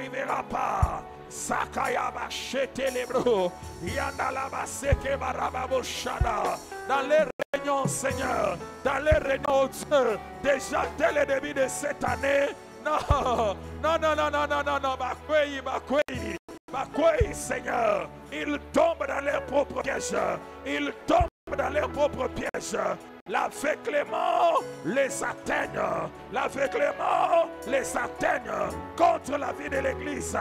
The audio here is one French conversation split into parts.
n'arrivera pas. Sakaya bachete lebro. Yandala baseke barababo shada. Dans les réunions, Seigneur, dans les réunions, Dieu, déjà dès le début de cette année, non, Bakweyi, Seigneur, ils tombent dans leurs propres pièges, ils tombent dans leurs propres pièges. L'aveuglement les atteigne, l'aveuglement les atteigne contre la vie de l'Église,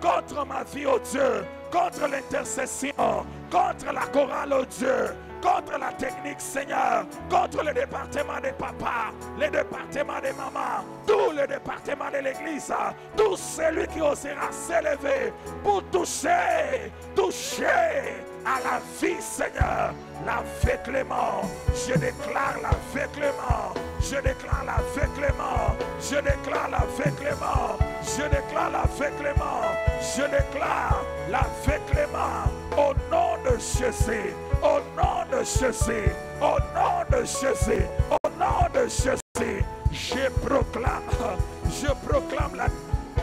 contre ma vie, oh Dieu, contre l'intercession, contre la chorale, oh Dieu, contre la technique, Seigneur, contre le département des papas, le département des mamans, tout le département de l'Église, tout celui qui osera s'élever pour toucher à la vie, Seigneur, l'aveuglement. Je déclare l'aveuglement, je déclare l'aveuglement, je déclare l'aveuglement, je déclare l'aveuglement, je déclare l'aveuglement au nom de Jésus. Au nom de Jésus, au nom de Jésus, au nom de Jésus, je proclame la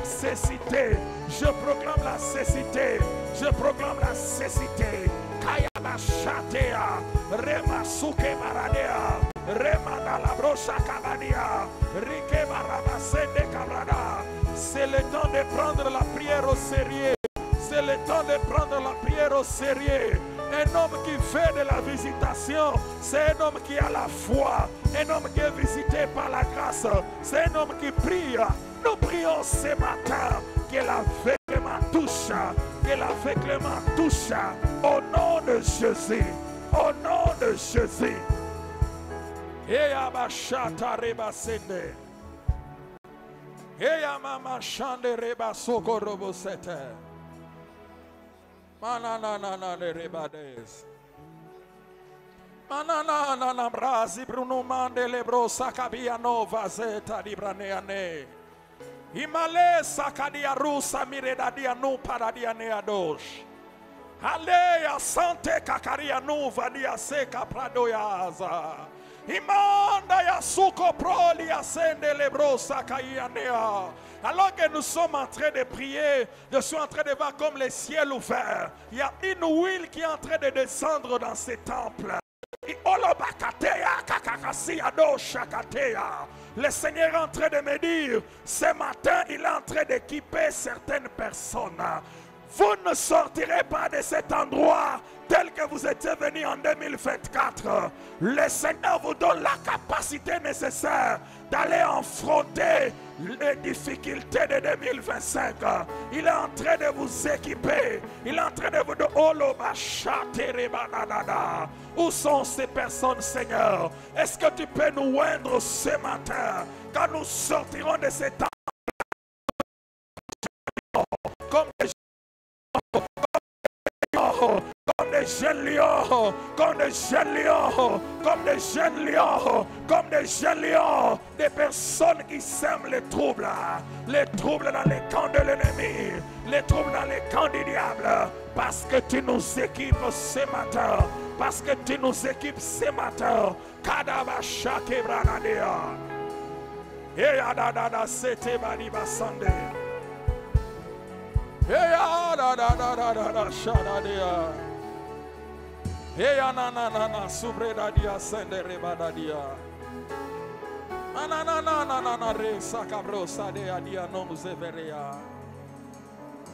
cécité, je proclame la cécité, je proclame la cécité. Kayaba chatea, rema suke baradea, rema na la brocha kabania, rike barabasende kabrada. C'est le temps de prendre la prière au sérieux. C'est le temps de prendre la prière au sérieux. Un homme qui fait de la visitation, c'est un homme qui a la foi. Un homme qui est visité par la grâce, c'est un homme qui prie. Nous prions ce matin que l'aveuglement touche, que l'aveuglement touche au nom de Jésus, au nom de Jésus. Eya bashata reba sende, eya mama shande reba sokorobo sete. Manana ne rebades. Manana brasi bruno mande lebro sakabia nova zeta di braneane. Imale sakadia rusa miredadia nu paradia neadosh. Aleya sante kakaria nu vadia seka pradoyaza. Imanda ya suko proli ascende lebro sakaia nea. Alors que nous sommes en train de prier, je suis en train de voir comme les ciels ouverts. Il y a une huile qui est en train de descendre dans ces temples. Le Seigneur est en train de me dire, ce matin, il est en train d'équiper certaines personnes. Vous ne sortirez pas de cet endroit tel que vous étiez venu en 2024. Le Seigneur vous donne la capacité nécessaire d'aller affronter les difficultés de 2025. Il est en train de vous équiper. Il est en train de vous dire, où sont ces personnes, Seigneur? Est-ce que tu peux nous oindre ce matin quand nous sortirons de cet endroit comme des jeunes lions, comme des jeunes lions, comme des jeunes lions, comme des jeunes lions, des personnes qui sèment les troubles dans les camps de l'ennemi, les troubles dans les camps du diable, parce que tu nous équipes ce matin, parce que tu nous équipes ce matin. Kadaba shake branadea, eyadada sete badiba sande, eyadada shadadea. Eya na na na na subreda dia sende rebada dia. Na re sakabrosa de dia non zeveria.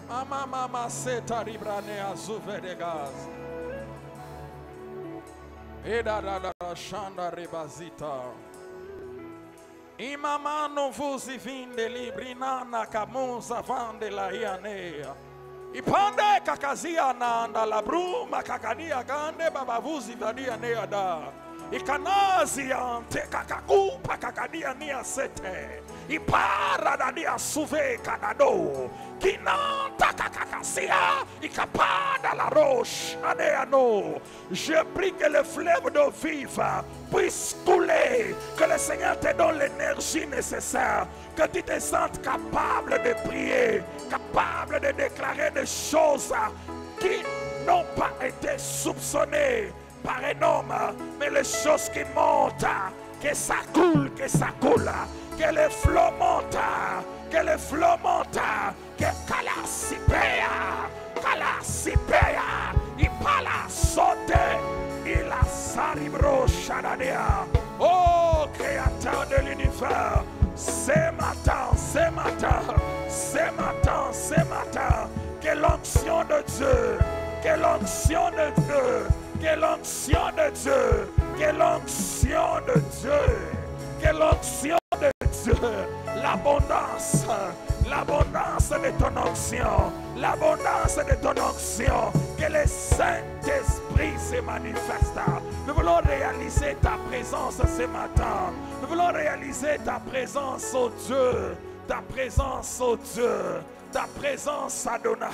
Mama seta ribrane azuveregas. Eda da shanda rebazita. Imama non vusi vinde librina na kamuza vande la ianea. Ipande kakazia na anda la bruma kakania gande babavuzi vadia neada. Ikanazi ante kakakupa kakania nia sete. Ipara dadia suve kadado. Kinanta kakakasia. Ikapada la roche aneano. Je prie que le fleuve d'eau vive puisse couler. Que le Seigneur te donne l'énergie nécessaire. Que tu te sentes capable de prier. Capable de déclarer des choses qui n'ont pas été soupçonnées par un homme, mais les choses qui montent, que ça coule, que les flots montent, que les flots montent, que Que l'onction de Dieu, que l'onction de Dieu, que l'onction de Dieu, que l'onction de Dieu, l'abondance de ton onction, l'abondance de ton onction, que le Saint-Esprit se manifeste. Nous voulons réaliser ta présence ce matin. Nous voulons réaliser ta présence, oh Dieu, ta présence, oh Dieu, ta présence, Adonai,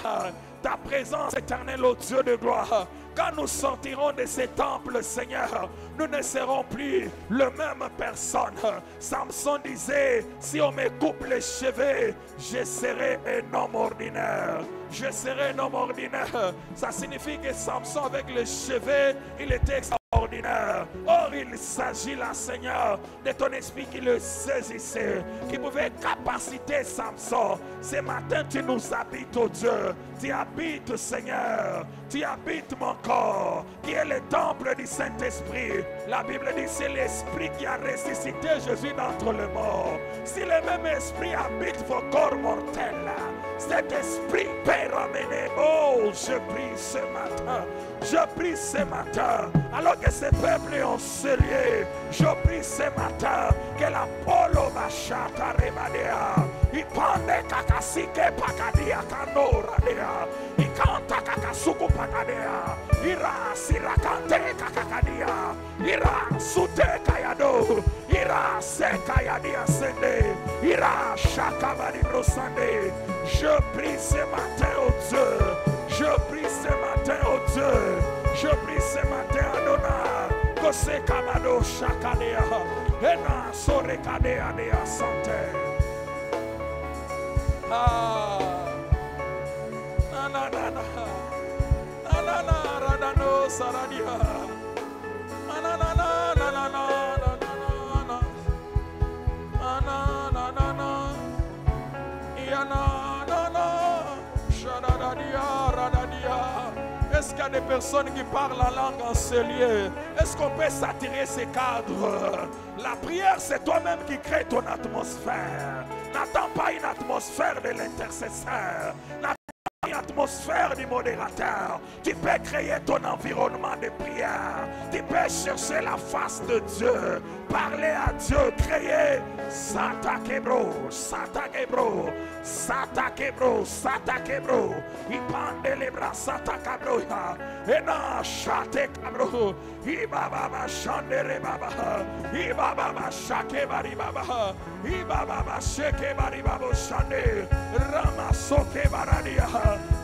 ta présence éternelle, oh Dieu de gloire. Quand nous sortirons de ces temples, Seigneur, nous ne serons plus la même personne. Samson disait, si on me coupe les cheveux, je serai un homme ordinaire. Je serai un homme ordinaire. Ça signifie que Samson, avec les cheveux, il était extraordinaire. Or, il s'agit là, Seigneur, de ton esprit qui le saisissait, qui pouvait capaciter Samson. Ce matin, tu nous habites, oh Dieu. Tu habites, Seigneur. Tu habites mon corps, qui est le temple du Saint-Esprit. La Bible dit, c'est l'Esprit qui a ressuscité Jésus d'entre les morts. Si le même Esprit habite vos corps mortels, cet Esprit peut ramener. Oh, je prie ce matin. Je prie ce matin, alors que ce peuple est enselié, je prie ce matin que la polo machata remadea, i pande kakasike pakadia kanoradea, i kanta kakasuku pakadea, ira sirakante kakakadia, ira sute kayado, ira sekayadia sende, ira shakabadi brosande. Je prie ce matin, oh Dieu. Je prie ce matin, oh Dieu. Je prie ce matin, Adonai. Kose kamado shakadea. Ena sore kadea dea sante. Ah. Na na na na. Na na na radano saradia. Na na na na na na na. Est-ce qu'il y a des personnes qui parlent en langue en ce lieu? Est-ce qu'on peut s'attirer ces cadres? La prière, c'est toi-même qui crée ton atmosphère. N'attends pas une atmosphère de l'intercesseur. N'attends pas une atmosphère du modérateur. Tu peux créer ton environnement de prière. Tu peux chercher la face de Dieu. Parler à Dieu. Créer Sata Kebro, Sata Kebro, Sata Kebro, Sata Kebro. I pande le bras Sata Kebro. Ena Shate Kebro. I baba Shandere Baba. I baba Shake Bari Baba. I baba Shake Bari Baba Shande. Rama Soke Baradia.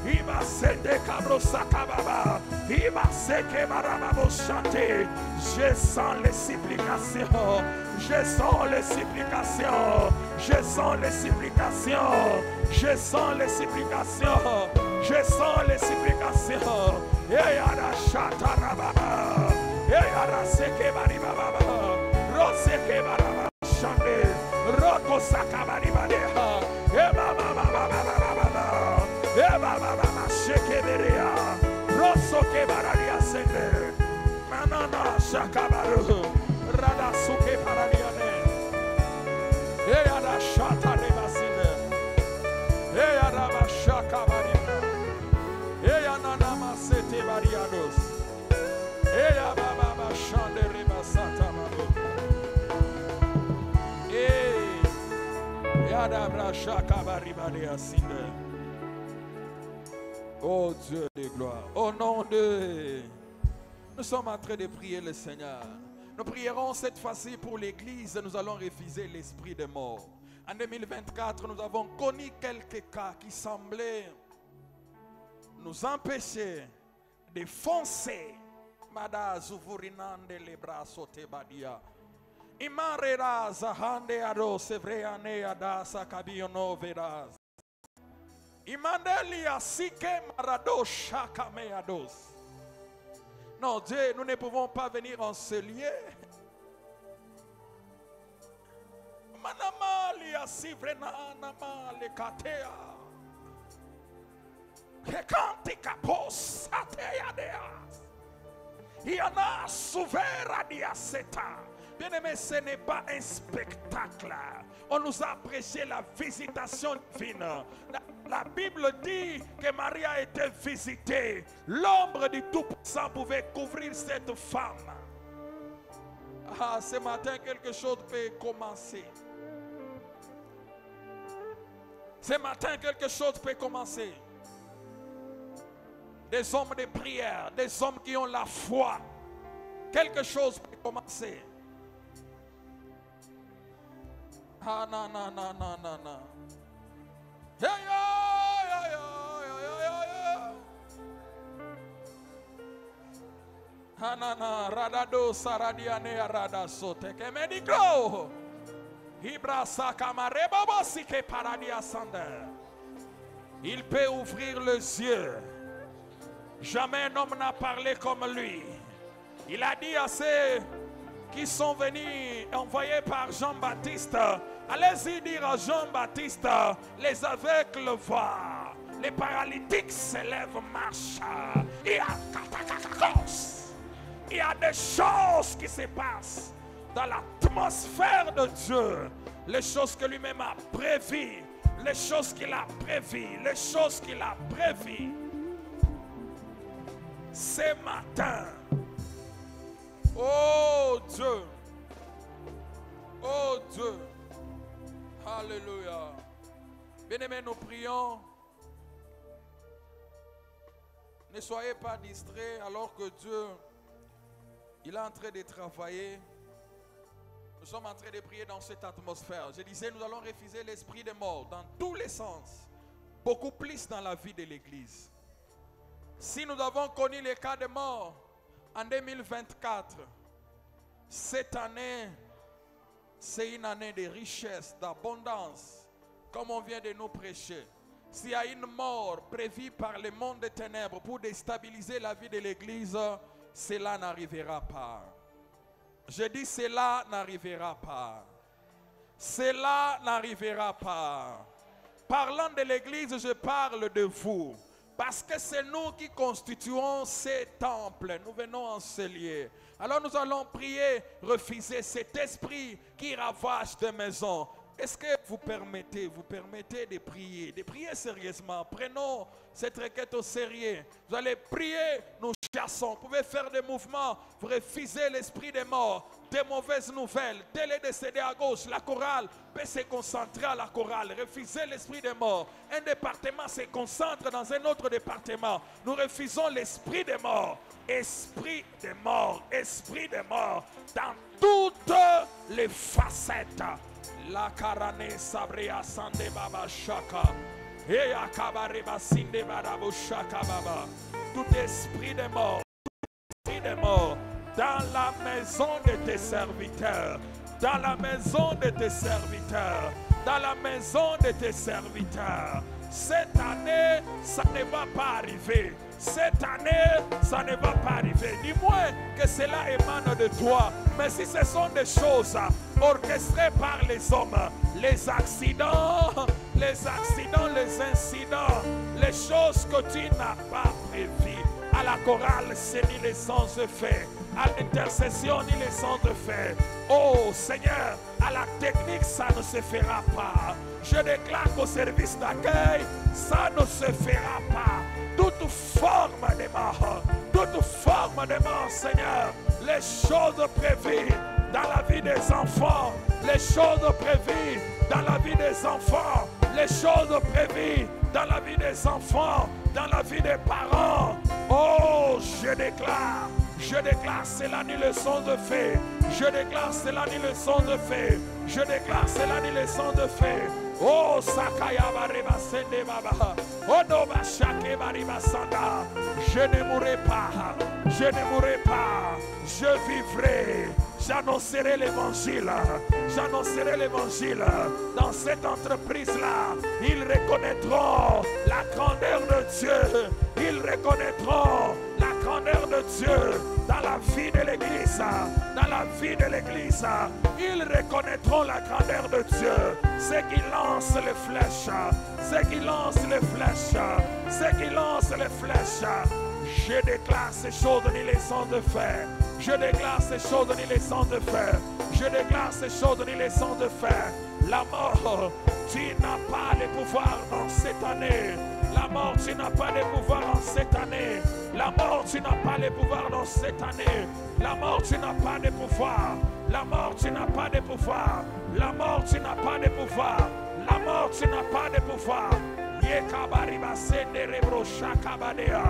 I ba Sende Kabro Sakababa. I ba Seke Barababo Shante. Je sens les supplications. Je sens les supplications. Je sens les supplications. Je sens les supplications. Je sens les supplications. Eyara shataraba. Eyara seke bari baba. Roseke baraba shande. Roko sakabari badeha. Eba baba baba baba. Eba baba sheke berea. Rosoke baradia sende. Manana shakabaru. Rada suke paradiane. Eyada shata rebasine. Eyada bashaka barina. Eyana namasete bariados. Eyaba baba shande rebasata mabo. Eyada brashaka baribade asinde. Oh Dieu de gloire. Au nom de... Nous sommes en train de prier le Seigneur. Nous prierons cette fois-ci pour l'Église. Nous allons refuser l'esprit de mort. En 2024, nous avons connu quelques cas qui semblaient nous empêcher de foncer. Mada zuvurinande le braso te badia. Imarera zahande ado sevreane adasa kabiono veras. Imandeli asike marado shakame ados. Non, Dieu, nous ne pouvons pas venir en ce lieu. Manamali asivrena namale katea. Kekanti kapos atea deas. Iana suvera diaseta. Bien-aimé, ce n'est pas un spectacle. On nous a prêché la visitation divine. La Bible dit que Marie a été visitée. L'ombre du Tout-Puissant pouvait couvrir cette femme. Ah, ce matin, quelque chose peut commencer. Ce matin, quelque chose peut commencer. Des hommes de prière, des hommes qui ont la foi. Quelque chose peut commencer. Ah, non, non, non, non, non, non. Yeah, yeah, yeah, yeah, yeah, yeah. Hanana, radado, saradiane, rada sote, que medico. Ibrasa kamareba bosike paradia sander. Il peut ouvrir les yeux. Jamais un homme n'a parlé comme lui. Il a dit à ceux qui sont venus envoyés par Jean-Baptiste, allez-y dire à Jean-Baptiste, les aveugles voient, les paralytiques se lèvent, marchent. Il y a des choses qui se passent dans l'atmosphère de Dieu, les choses que lui-même a prévues, les choses qu'il a prévues, les choses qu'il a prévues. Ce matin, oh Dieu, oh Dieu, alléluia. Bien-aimés, nous prions. Ne soyez pas distraits alors que Dieu, il est en train de travailler. Nous sommes en train de prier dans cette atmosphère. Je disais, nous allons refuser l'esprit de mort dans tous les sens. Beaucoup plus dans la vie de l'Église. Si nous avons connu les cas de mort en 2024, cette année, c'est une année de richesse, d'abondance, comme on vient de nous prêcher. S'il y a une mort prévue par le monde des ténèbres pour déstabiliser la vie de l'Église, cela n'arrivera pas. Je dis cela n'arrivera pas. Cela n'arrivera pas. Parlant de l'Église, je parle de vous. Parce que c'est nous qui constituons ces temples. Nous venons enseigner. Alors nous allons prier, refuser cet esprit qui ravage des maisons. Est-ce que vous permettez de prier sérieusement. Prenons cette requête au sérieux. Vous allez prier, nous chassons. Vous pouvez faire des mouvements, vous refusez l'esprit des morts, des mauvaises nouvelles. Tel est décédé à gauche, la chorale peut se concentrer à la chorale. Refusez l'esprit des morts. Un département se concentre dans un autre département. Nous refusons l'esprit des morts. Esprit des morts, esprit des morts, dans toutes les facettes. La carane sabria sande baba shaka. Et akabareba sinde barabu shaka baba. Tout esprit de mort, dans la maison de tes serviteurs, dans la maison de tes serviteurs, dans la maison de tes serviteurs. Cette année, ça ne va pas arriver. Cette année, ça ne va pas arriver. Dis-moi que cela émane de toi. Mais si ce sont des choses orchestrées par les hommes, les accidents, les incidents, les choses que tu n'as pas prévues. À la chorale, c'est ni les sens faits. À l'intercession, ni les sens faits. Oh Seigneur, à la technique, ça ne se fera pas. Je déclare qu'au service d'accueil, ça ne se fera pas. Toute forme de mort, Seigneur, les choses prévues dans la vie des enfants, les choses prévues dans la vie des enfants, les choses prévues dans la vie des enfants, dans la vie des parents. Oh, je déclare, cela ni le son de fait. Je déclare cela ni le son de fait. Je déclare cela ni le son de fait. Oh, Sakaya Bariba Sende Baba. Oh, Noba Shake Bariba Sanda. Je ne mourrai pas. Je ne mourrai pas. Je vivrai. J'annoncerai l'évangile. J'annoncerai l'évangile. Dans cette entreprise-là, ils reconnaîtront la grandeur de Dieu. Ils reconnaîtront la grandeur de Dieu dans la vie de l'Église. Dans la vie de l'Église, ils reconnaîtront la grandeur de Dieu. Ceux qui lancent les flèches, ceux qui lancent les flèches, ceux qui lancent les flèches. Je déclare ces choses ni les sons de fer. Je déclare ces choses ni les sons de fer. Je déclare ces choses dans les sens de fer. La mort, tu n'as pas le pouvoir dans cette année. La mort, tu n'as pas le pouvoir dans cette année. La mort, tu n'as pas le pouvoir dans cette année. La mort, tu n'as pas de pouvoir. La mort, tu n'as pas de pouvoir. La mort, tu n'as pas de pouvoir. La mort, tu n'as pas de pouvoir. Yekabariba sende rebro shakabadea.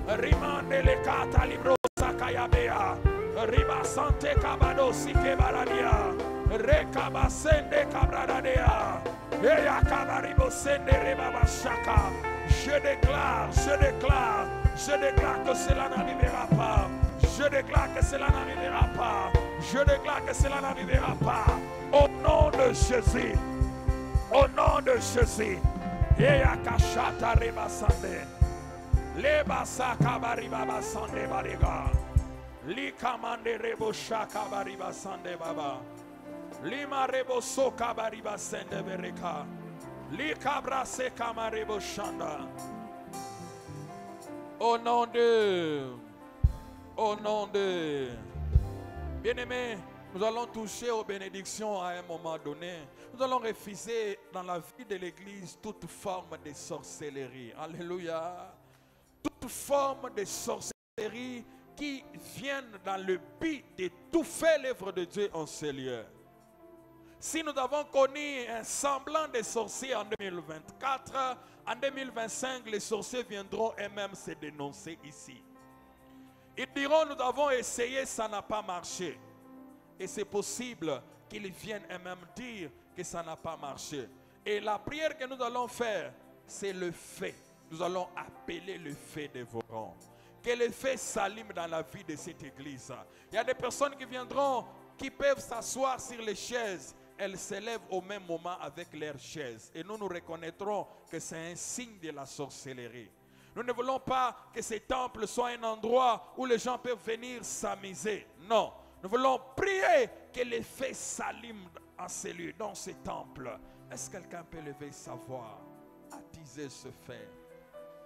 Rimande le kata libro sakayabea. Riba sante kabado sike baradia. Rekaba sende kabradadea. Eya kabaribo sende rebaba shaka. Je déclare que cela n'arrivera pas. Je déclare que cela n'arrivera pas. Je déclare que cela n'arrivera pas. Au nom de Jésus. Au nom de Jésus. Eya kashata reba sande. Leba saka bariba basande bariga. Li kamande rebo shaka bariba sande baba. Lima rebo soka bariba sende bereka. Li kabra se kamarebo shanda. Au nom de. Bien-aimés, nous allons toucher aux bénédictions à un moment donné. Nous allons refuser dans la vie de l'Église toute forme de sorcellerie. Alléluia. Toute forme de sorcellerie qui viennent dans le but de tout faire l'œuvre de Dieu en ces lieux. Si nous avons connu un semblant de sorciers en 2024, en 2025, les sorciers viendront eux-mêmes se dénoncer ici. Ils diront, nous avons essayé, ça n'a pas marché. Et c'est possible qu'ils viennent eux-mêmes dire que ça n'a pas marché. Et la prière que nous allons faire, c'est le fait. Nous allons appeler le fait dévorant. Que le fait s'allume dans la vie de cette église. Il y a des personnes qui viendront, qui peuvent s'asseoir sur les chaises. Elles s'élèvent au même moment avec leurs chaises. Et nous reconnaîtrons que c'est un signe de la sorcellerie. Nous ne voulons pas que ces temples soient un endroit où les gens peuvent venir s'amuser. Non. Nous voulons prier que les feux s'allument en ces lieux, dans ces temples. Est-ce que quelqu'un peut lever sa voix? Attiser ce fait.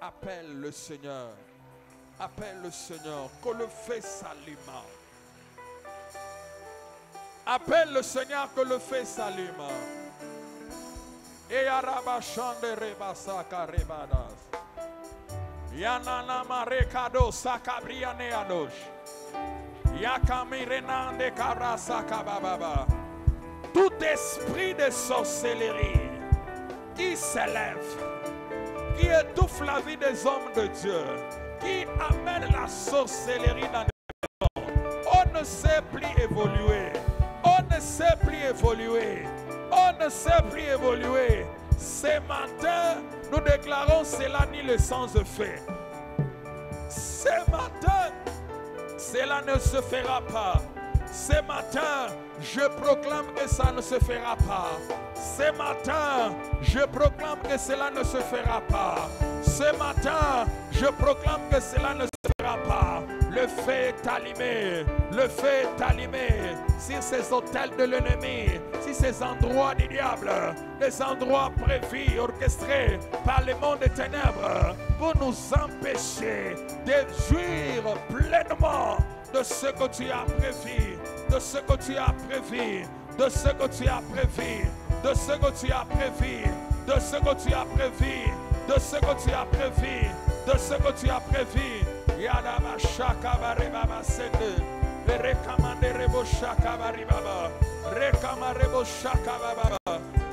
Appelle le Seigneur. Appelle le Seigneur. Que le feu s'allume. Appelle le Seigneur, que le feu s'allume. Et Arabachande Rebasaka Rebadas. Yanana Marekado Sakabrianeadosh. Yakamirenande Karasaka Bababa. Tout esprit de sorcellerie qui s'élève, qui étouffe la vie des hommes de Dieu, qui amène la sorcellerie dans le monde, on ne sait plus évoluer. On ne sait plus évoluer. On ne sait plus évoluer. Ce matin, nous déclarons cela ni le sens de fait. Ce matin, cela ne se fera pas. Ce matin, je proclame que ça ne se fera pas. Ce matin, je proclame que cela ne se fera pas. Ce matin, je proclame que cela ne se fera pas. Le feu est allumé. Le feu est allumé sur ces hôtels de l'ennemi, sur ces endroits du diable, des endroits prévus, orchestrés par le monde des ténèbres pour nous empêcher de jouir pleinement de ce que tu as prévu, de ce que tu as prévu, de ce que tu as prévu, de ce que tu as prévu, de ce que tu as prévu, de ce que tu as prévu, de ce que tu as prévu. Yadaba shaka baribaba sende, rekamande rebo shaka baribaba, rekamande shaka baba,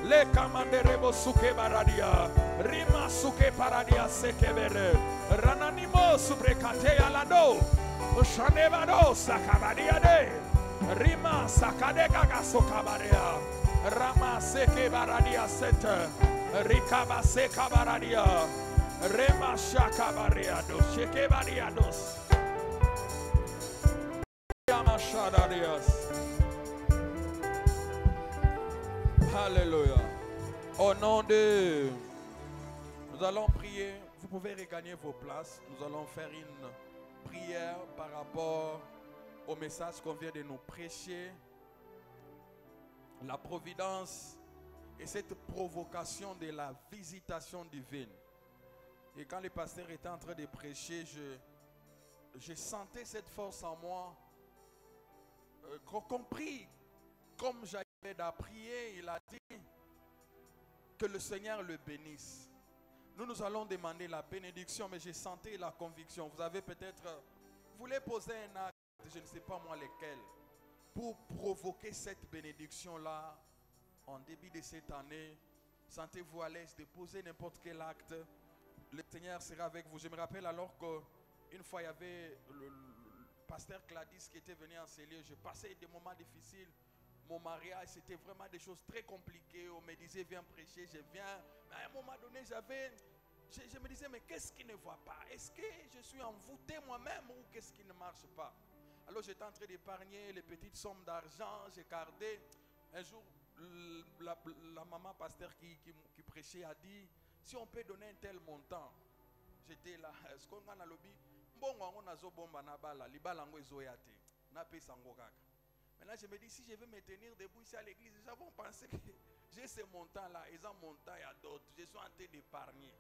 le kamande rebo suke baradia, rima suke paradia sekebere, rananimo subrekate alado, ushanebado sakabadia de, rima sakade gaga sokabarea, rama seke baradia sete, rikaba seka baradia. Rema shaka bariados, sheke bariados. Alléluia. Au nom de... Nous allons prier. Vous pouvez regagner vos places. Nous allons faire une prière par rapport au message qu'on vient de nous prêcher. La providence et cette provocation de la visitation divine. Et quand le pasteur était en train de prêcher, je sentais cette force en moi, compris comme Jaïred a prié, il a dit que le Seigneur le bénisse. Nous allons demander la bénédiction, mais j'ai senti la conviction. Vous avez peut-être, vous voulez poser un acte, je ne sais pas moi lequel, pour provoquer cette bénédiction-là en début de cette année. Sentez-vous à l'aise de poser n'importe quel acte. Le Seigneur sera avec vous. Je me rappelle alors qu'une fois il y avait le pasteur Gladys qui était venu en ces lieux. Je passais des moments difficiles. Mon mariage, c'était vraiment des choses très compliquées. On me disait viens prêcher, je viens. Mais à un moment donné, je me disais mais qu'est-ce qui ne va pas? Est-ce que je suis envoûté moi-même ou qu'est-ce qui ne marche pas? Alors j'étais en train d'épargner les petites sommes d'argent. J'ai gardé. Un jour, la maman pasteur qui prêchait a dit si on peut donner un tel montant. J'étais là. Est-ce qu'on a lobby? Maintenant je me dis si je veux me tenir debout ici à l'église, les gens vont penser que j'ai ce montant là, ils ont montant, il y a d'autres. Je suis en train d'épargner.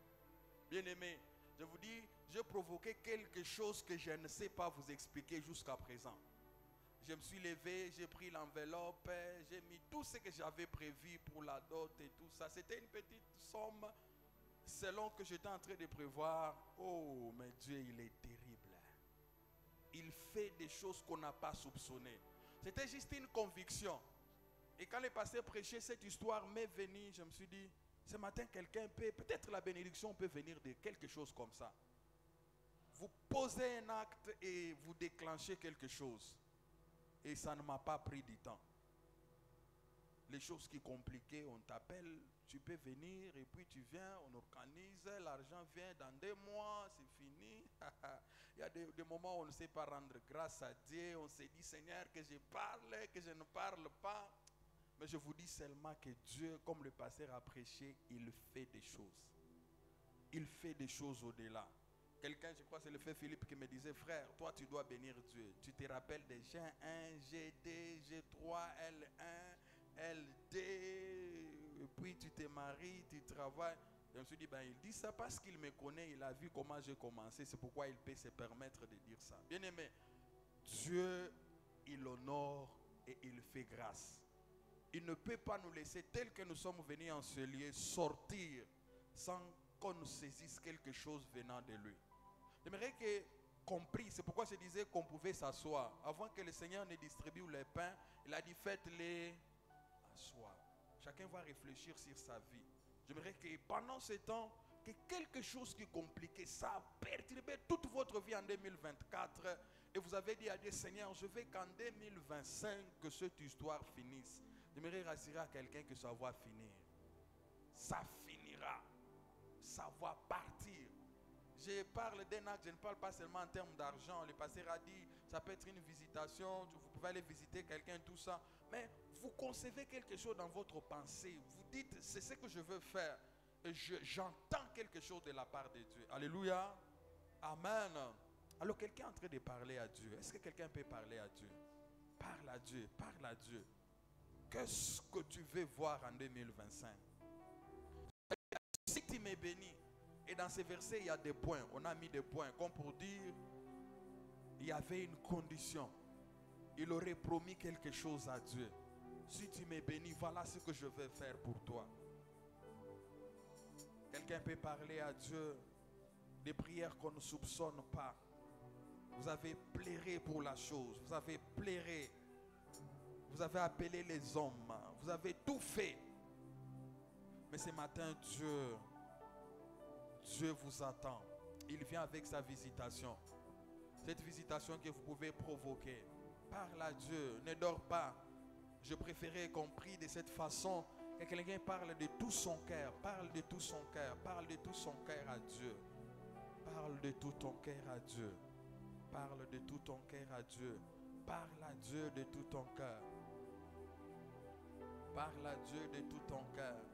Bien aimé, je vous dis, j'ai provoqué quelque chose que je ne sais pas vous expliquer jusqu'à présent. Je me suis levé, j'ai pris l'enveloppe, j'ai mis tout ce que j'avais prévu pour la dot et tout ça. C'était une petite somme selon que j'étais en train de prévoir. Oh, mais Dieu, il est terrible. Il fait des choses qu'on n'a pas soupçonnées. C'était juste une conviction. Et quand le pasteur prêchait cette histoire m'est venue, je me suis dit, ce matin, quelqu'un peut, peut-être la bénédiction peut venir de quelque chose comme ça. Vous posez un acte et vous déclenchez quelque chose. Et ça ne m'a pas pris du temps. Les choses qui sont compliquées, on t'appelle, tu peux venir et puis tu viens, on organise, l'argent vient dans 2 mois, c'est fini. Il y a des moments où on ne sait pas rendre grâce à Dieu, on se dit Seigneur que je parle, que je ne parle pas. Mais je vous dis seulement que Dieu, comme le pasteur a prêché, il fait des choses. Il fait des choses au-delà. Quelqu'un, je crois que c'est le frère Philippe qui me disait, frère, toi tu dois bénir Dieu. Tu te rappelles des G1, G2, G3, L1, LD, et puis tu te maries, tu travailles. Je me suis dit, ben, il dit ça parce qu'il me connaît, il a vu comment j'ai commencé, c'est pourquoi il peut se permettre de dire ça. Bien aimé, Dieu, il honore et il fait grâce. Il ne peut pas nous laisser, tel que nous sommes venus en ce lieu, sortir sans qu'on nous saisisse quelque chose venant de lui. J'aimerais que compris, c'est pourquoi je disais qu'on pouvait s'asseoir. Avant que le Seigneur ne distribue les pains, il a dit faites-les asseoir. Chacun va réfléchir sur sa vie. J'aimerais que pendant ce temps, que quelque chose qui est compliqué, ça a perturbé toute votre vie en 2024. Et vous avez dit à Dieu, Seigneur, je veux qu'en 2025, que cette histoire finisse. J'aimerais rassurer à quelqu'un que ça va finir. Ça finira. Ça va partir. Je parle d'un acte, je ne parle pas seulement en termes d'argent. Le pasteur a dit, ça peut être une visitation, vous pouvez aller visiter quelqu'un, tout ça. Mais vous concevez quelque chose dans votre pensée. Vous dites, c'est ce que je veux faire. Et j'entends quelque chose de la part de Dieu. Alléluia. Amen. Alors quelqu'un est en train de parler à Dieu. Est-ce que quelqu'un peut parler à Dieu? Parle à Dieu, parle à Dieu. Qu'est-ce que tu veux voir en 2025? Si tu m'es béni. Et dans ces versets, il y a des points. On a mis des points. Comme pour dire, il y avait une condition. Il aurait promis quelque chose à Dieu. Si tu m'es béni, voilà ce que je vais faire pour toi. Quelqu'un peut parler à Dieu des prières qu'on ne soupçonne pas. Vous avez pleuré pour la chose. Vous avez pleuré. Vous avez appelé les hommes. Vous avez tout fait. Mais ce matin, Dieu vous attend. Il vient avec sa visitation. Cette visitation que vous pouvez provoquer. Parle à Dieu. Ne dors pas. Je préférais qu'on prie de cette façon. Que quelqu'un parle de tout son cœur. Parle de tout son cœur. Parle de tout son cœur à Dieu. Parle de tout ton cœur à Dieu. Parle de tout ton cœur à Dieu. Parle à Dieu de tout ton cœur. Parle à Dieu de tout ton cœur.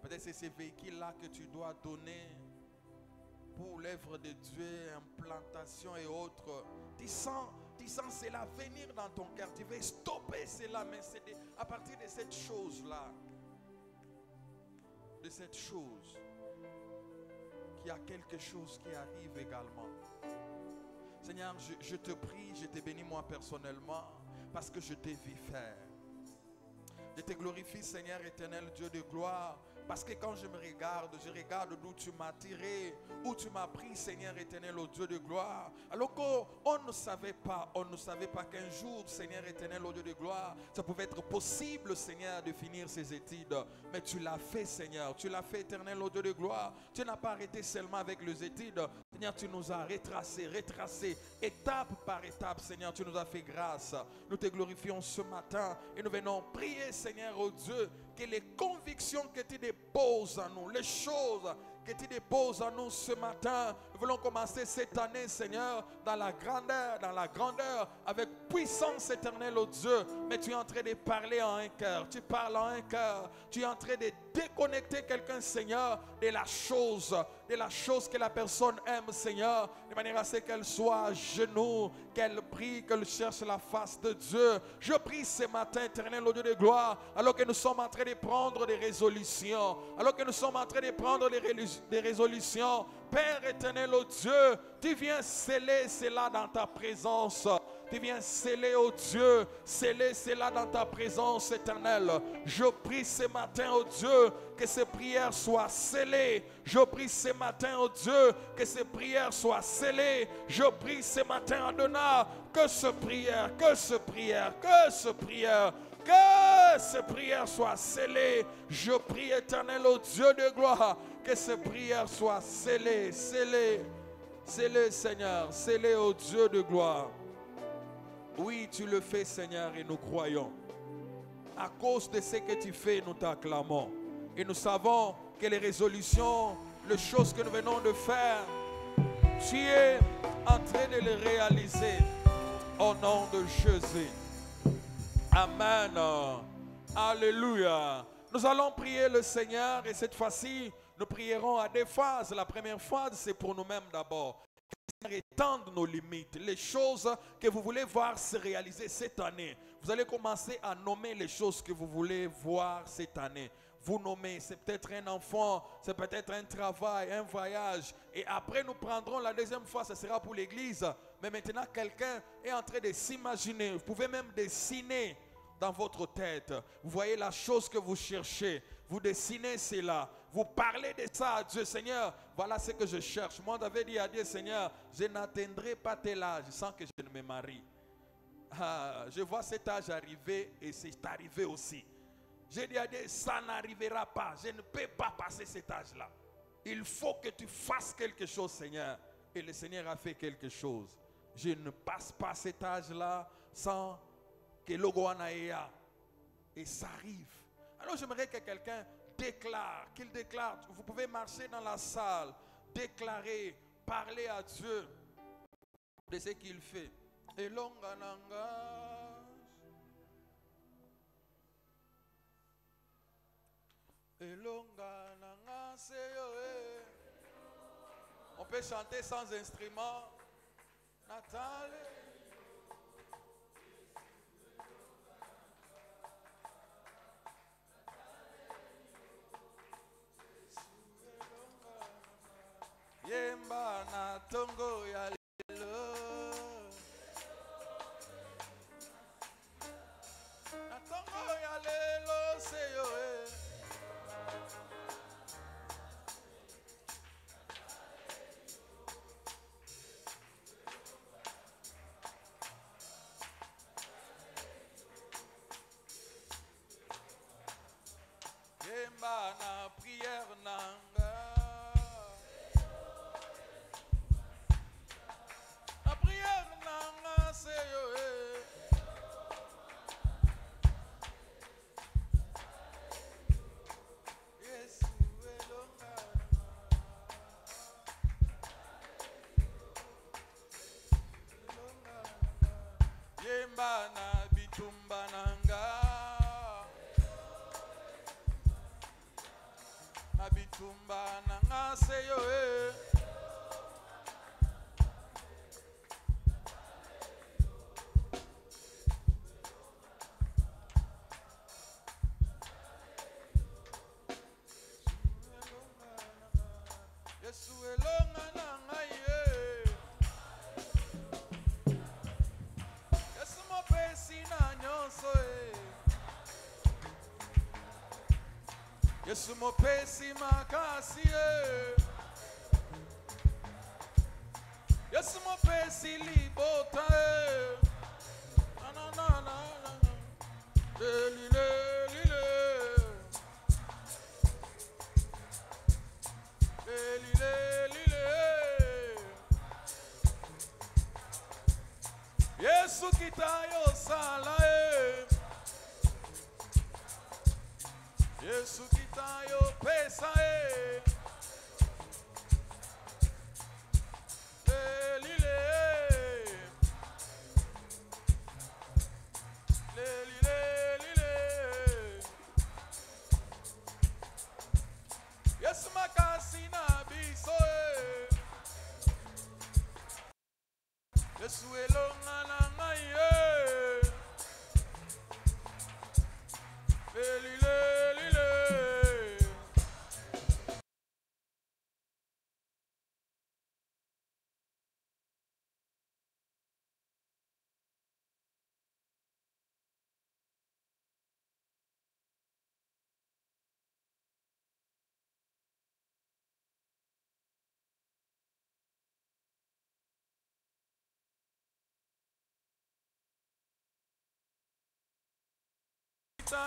Peut-être c'est ces véhicules-là que tu dois donner pour l'œuvre de Dieu, implantation et autres. Tu sens cela venir dans ton cœur. Tu veux stopper cela, mais c'est à partir de cette chose-là, de cette chose, qu'il y a quelque chose qui arrive également. Seigneur, je te prie, je te bénis moi personnellement, parce que je t'ai vu faire. Je te glorifie, Seigneur éternel, Dieu de gloire. Parce que quand je regarde d'où tu m'as tiré, où tu m'as pris, Seigneur éternel, au Dieu de gloire. Alors qu'on ne savait pas qu'un jour, Seigneur éternel, au Dieu de gloire, ça pouvait être possible, Seigneur, de finir ses études. Mais tu l'as fait, Seigneur. Tu l'as fait, éternel, au Dieu de gloire. Tu n'as pas arrêté seulement avec les études. Seigneur, tu nous as retracé, étape par étape, Seigneur, tu nous as fait grâce. Nous te glorifions ce matin et nous venons prier, Seigneur, au Dieu, que les convictions que tu déposes en nous, les choses que tu déposes en nous ce matin, nous voulons commencer cette année, Seigneur, dans la grandeur, avec puissance éternelle, au Dieu. Mais tu es en train de parler en un cœur, tu parles en un cœur, tu es en train de déconnecter quelqu'un, Seigneur, de la chose que la personne aime, Seigneur, de manière à ce qu'elle soit à genoux, qu'elle prie, qu'elle cherche la face de Dieu. Je prie ce matin, éternel, au Dieu de gloire, alors que nous sommes en train de prendre des résolutions, des résolutions, Père éternel, au Dieu, tu viens sceller cela dans ta présence. Tu viens sceller, oh Dieu, sceller cela dans ta présence éternelle. Je prie ce matin, oh Dieu, que ces prières soient scellées. Je prie ce matin, oh Dieu, que ces prières soient scellées. Je prie ce matin, Adonai, que ces prières soient scellées. Je prie, éternel, oh Dieu de gloire, que ces prières soient scellées, scellées, Seigneur, scellées, oh Dieu de gloire. Oui, tu le fais, Seigneur, et nous croyons. À cause de ce que tu fais, nous t'acclamons. Et nous savons que les résolutions, les choses que nous venons de faire, tu es en train de les réaliser. Au nom de Jésus. Amen. Alléluia. Nous allons prier le Seigneur et cette fois-ci, nous prierons à deux phases. La première phase, c'est pour nous-mêmes d'abord. Étendre nos limites, les choses que vous voulez voir se réaliser cette année. Vous allez commencer à nommer les choses que vous voulez voir cette année. Vous nommez, c'est peut-être un enfant, c'est peut-être un travail, un voyage. Et après, nous prendrons la deuxième fois, ce sera pour l'église. Mais maintenant, quelqu'un est en train de s'imaginer. Vous pouvez même dessiner dans votre tête. Vous voyez la chose que vous cherchez. Vous dessinez cela. Vous parlez de ça à Dieu. Seigneur, voilà ce que je cherche. Moi, j'avais dit à Dieu, Seigneur, je n'atteindrai pas tel âge sans que je ne me marie. Je vois cet âge arriver et c'est arrivé aussi. J'ai dit à Dieu, ça n'arrivera pas. Je ne peux pas passer cet âge-là. Il faut que tu fasses quelque chose, Seigneur. Et le Seigneur a fait quelque chose. Je ne passe pas cet âge-là sans que l'Ogoana et ça arrive. Alors j'aimerais que quelqu'un déclare, qu'il déclare. Vous pouvez marcher dans la salle, déclarer, parler à Dieu de ce qu'il fait. Et on peut chanter sans instrument. Nathalie. Yemba na tongo ya lelo. Na tongo ya lelo seyo Yemba na prière nanga. Yesu mopesi makasi Yesu mopesi libota na na na na lile lile lile lile Yesu kitayo sala Yesu kitayo pesa lile lile Yesu makasi na biso Yesu elonga na ngai lile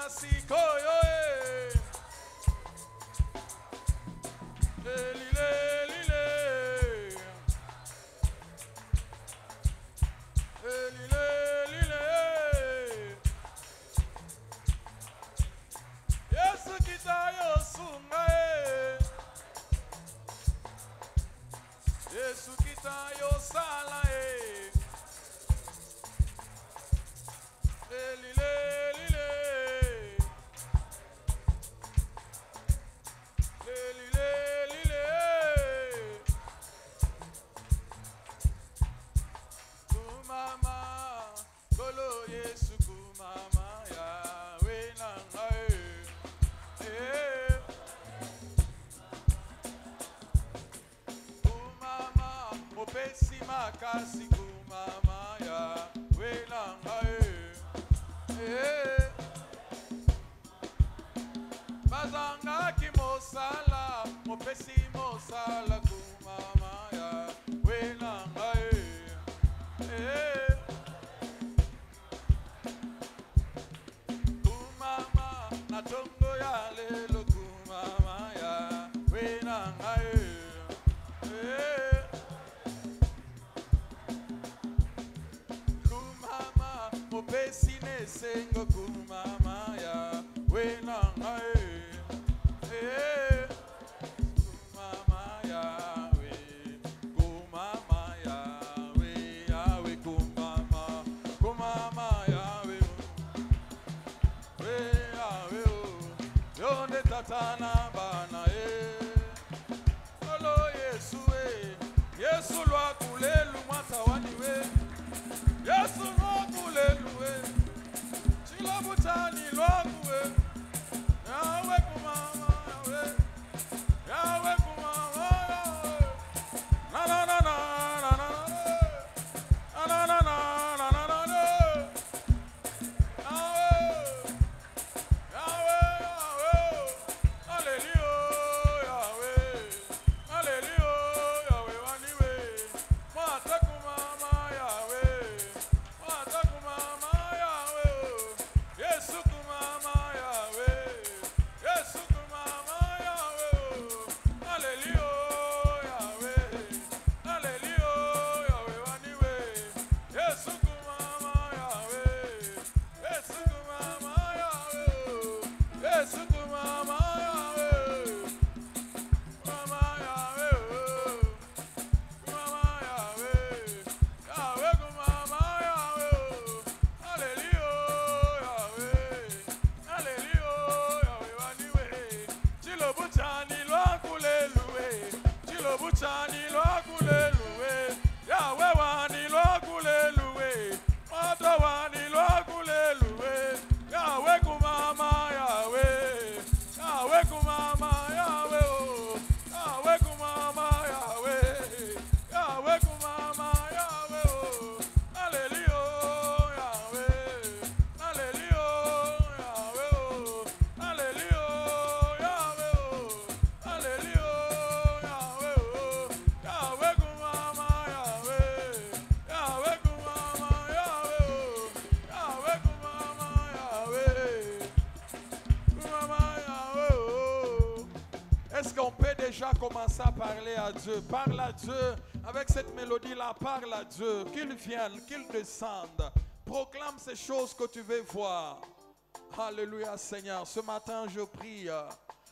Sikoyo lile Yesu kitayo sunga Yesu kitayo sala lile Makasi kumama ya wenanga bazanga kimosala mopesi mosala kumama ya wenanga kumama na tongo ya lelo kumama ya wenanga Mopesine sengo kumama ya wenanga kumama ya we kumama ya we yonde tatana bana olo Yesu Yesu lwa kulelu mwata wani Yesu lwakuleluwe chilabutani lwakuwe yawe kumama yawe kumama na na na na na na na na na na na na na yawe hallelujah yawe waniwe mwata kumama yawe Yesu kumama yawe déjà commencé à parler à Dieu. Parle à Dieu avec cette mélodie-là. Parle à Dieu. Qu'il vienne, qu'il descende. Proclame ces choses que tu veux voir. Alléluia, Seigneur. Ce matin, je prie.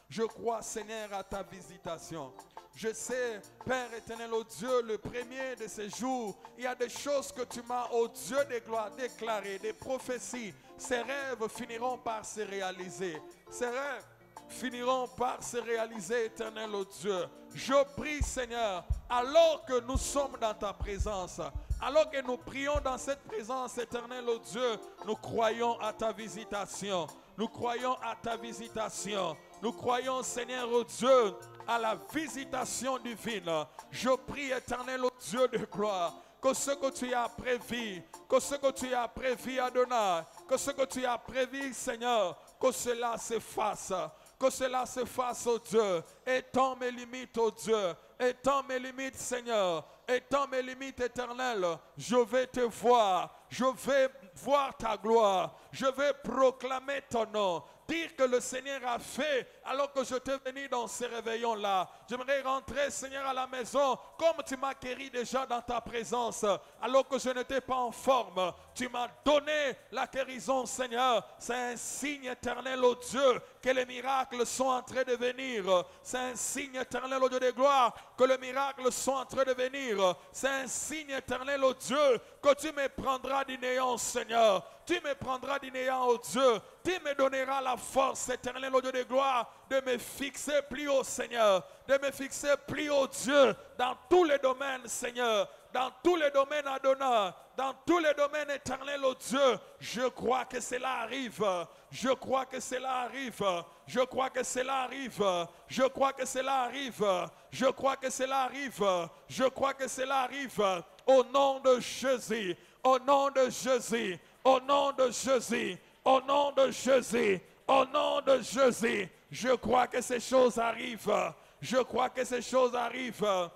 Je crois, Seigneur, à ta visitation. Je sais, Père éternel, oh Dieu, le premier de ces jours, il y a des choses que tu m'as, oh Dieu de gloire, déclarées, des prophéties. Ces rêves finiront par se réaliser. Ces rêves finiront par se réaliser, éternel, oh Dieu. Je prie, Seigneur, alors que nous sommes dans ta présence, alors que nous prions dans cette présence, éternel, oh Dieu, nous croyons à ta visitation. Nous croyons à ta visitation. Nous croyons, Seigneur, oh Dieu, à la visitation divine. Je prie, éternel, oh Dieu de gloire, que ce que tu as prévu, que ce que tu as prévu, Adonai, que ce que tu as prévu, Seigneur, que cela se fasse. Que cela se fasse, oh Dieu. Étends mes limites, oh Dieu. Étends mes limites, Seigneur. Étends mes limites éternelles. Je vais te voir. Je vais voir ta gloire. Je vais proclamer ton nom. Dire que le Seigneur a fait alors que je t'ai venu dans ces réveillons-là. J'aimerais rentrer, Seigneur, à la maison comme tu m'as guéri déjà dans ta présence alors que je n'étais pas en forme. Tu m'as donné la guérison, Seigneur. C'est un signe éternel, oh Dieu, que les miracles sont en train de venir. C'est un signe éternel, oh Dieu de gloire, que les miracles sont en train de venir. C'est un signe éternel, oh Dieu, que tu me prendras du néant, Seigneur. Tu me prendras du néant, oh Dieu. Tu me donneras la force éternelle, oh Dieu de gloire, de me fixer plus haut, Seigneur. De me fixer plus haut, Dieu, dans tous les domaines, Seigneur. Dans tous les domaines, Adonai. Dans tous les domaines éternels, oh Dieu. Je crois que cela arrive. Je crois que cela arrive. Je crois que cela arrive. Je crois que cela arrive. Je crois que cela arrive. Je crois que cela arrive. Au nom de Jésus. Au nom de Jésus. Au nom de Jésus. Au nom de Jésus. Au nom de Jésus. Je crois que ces choses arrivent. Je crois que ces choses arrivent.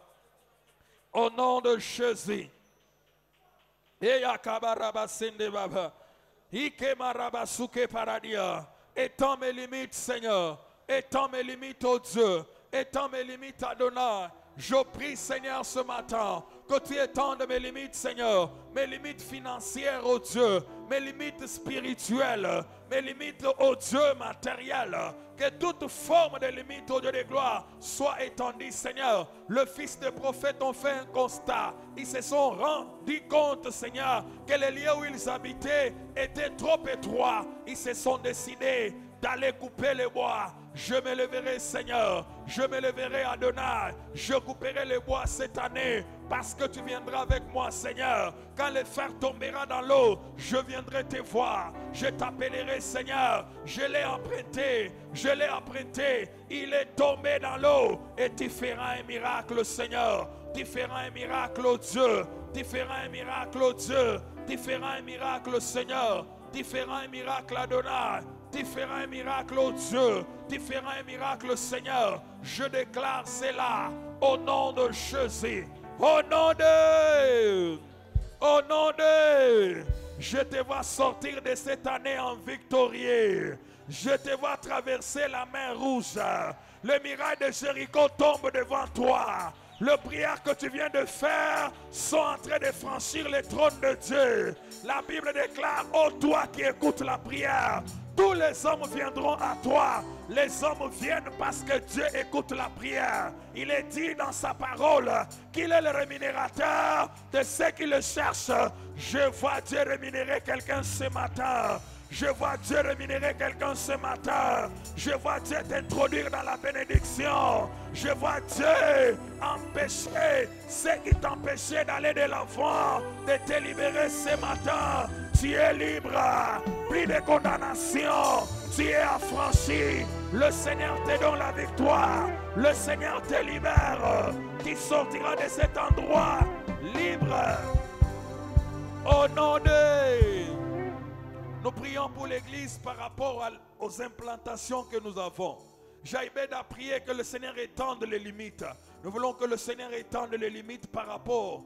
Au nom de Jésus. Étends mes limites, Seigneur. Étends mes limites, oh Dieu. Étends mes limites, Adonai. Je prie, Seigneur, ce matin, que tu étendes mes limites, Seigneur. Mes limites financières, oh Dieu. Mes limites spirituelles. Mes limites, oh Dieu, matérielles. Que toute forme de limite, oh Dieu de gloire, soit étendue, Seigneur. Le fils des prophètes ont fait un constat. Ils se sont rendus compte, Seigneur, que les lieux où ils habitaient étaient trop étroits. Ils se sont décidés d'aller couper les bois. Je me leverai, Seigneur. Je me leverai, Adonai. Je couperai les bois cette année parce que tu viendras avec moi, Seigneur. Quand le fer tombera dans l'eau, je viendrai te voir. Je t'appellerai, Seigneur. Je l'ai emprunté. Je l'ai emprunté. Il est tombé dans l'eau et tu feras un miracle, Seigneur. Tu feras un miracle, oh Dieu. Tu feras un miracle, oh Dieu. Tu feras un miracle, Seigneur. Tu feras un miracle, Adonai. Tu feras un miracle, oh Dieu. Tu feras un miracle, Seigneur. Je déclare cela au nom de Jésus. Au nom de... Au nom de... Je te vois sortir de cette année en victorieux. Je te vois traverser la mer rouge. Le miracle de Jéricho tombe devant toi. Les prières que tu viens de faire sont en train de franchir le trône de Dieu. La Bible déclare, ô toi qui écoutes la prière, tous les hommes viendront à toi. Les hommes viennent parce que Dieu écoute la prière. Il est dit dans sa parole qu'il est le rémunérateur de ceux qui le cherchent. Je vois Dieu rémunérer quelqu'un ce matin. Je vois Dieu rémunérer quelqu'un ce matin. Je vois Dieu t'introduire dans la bénédiction. Je vois Dieu empêcher ceux qui t'empêchaient d'aller de l'avant, de te libérer ce matin. Tu es libre. Plus de condamnation. Tu es affranchi. Le Seigneur te donne la victoire. Le Seigneur te libère. Tu sortiras de cet endroit libre. Au nom de... Nous prions pour l'église par rapport aux implantations que nous avons. Jaïbed a prié que le Seigneur étende les limites. Nous voulons que le Seigneur étende les limites par rapport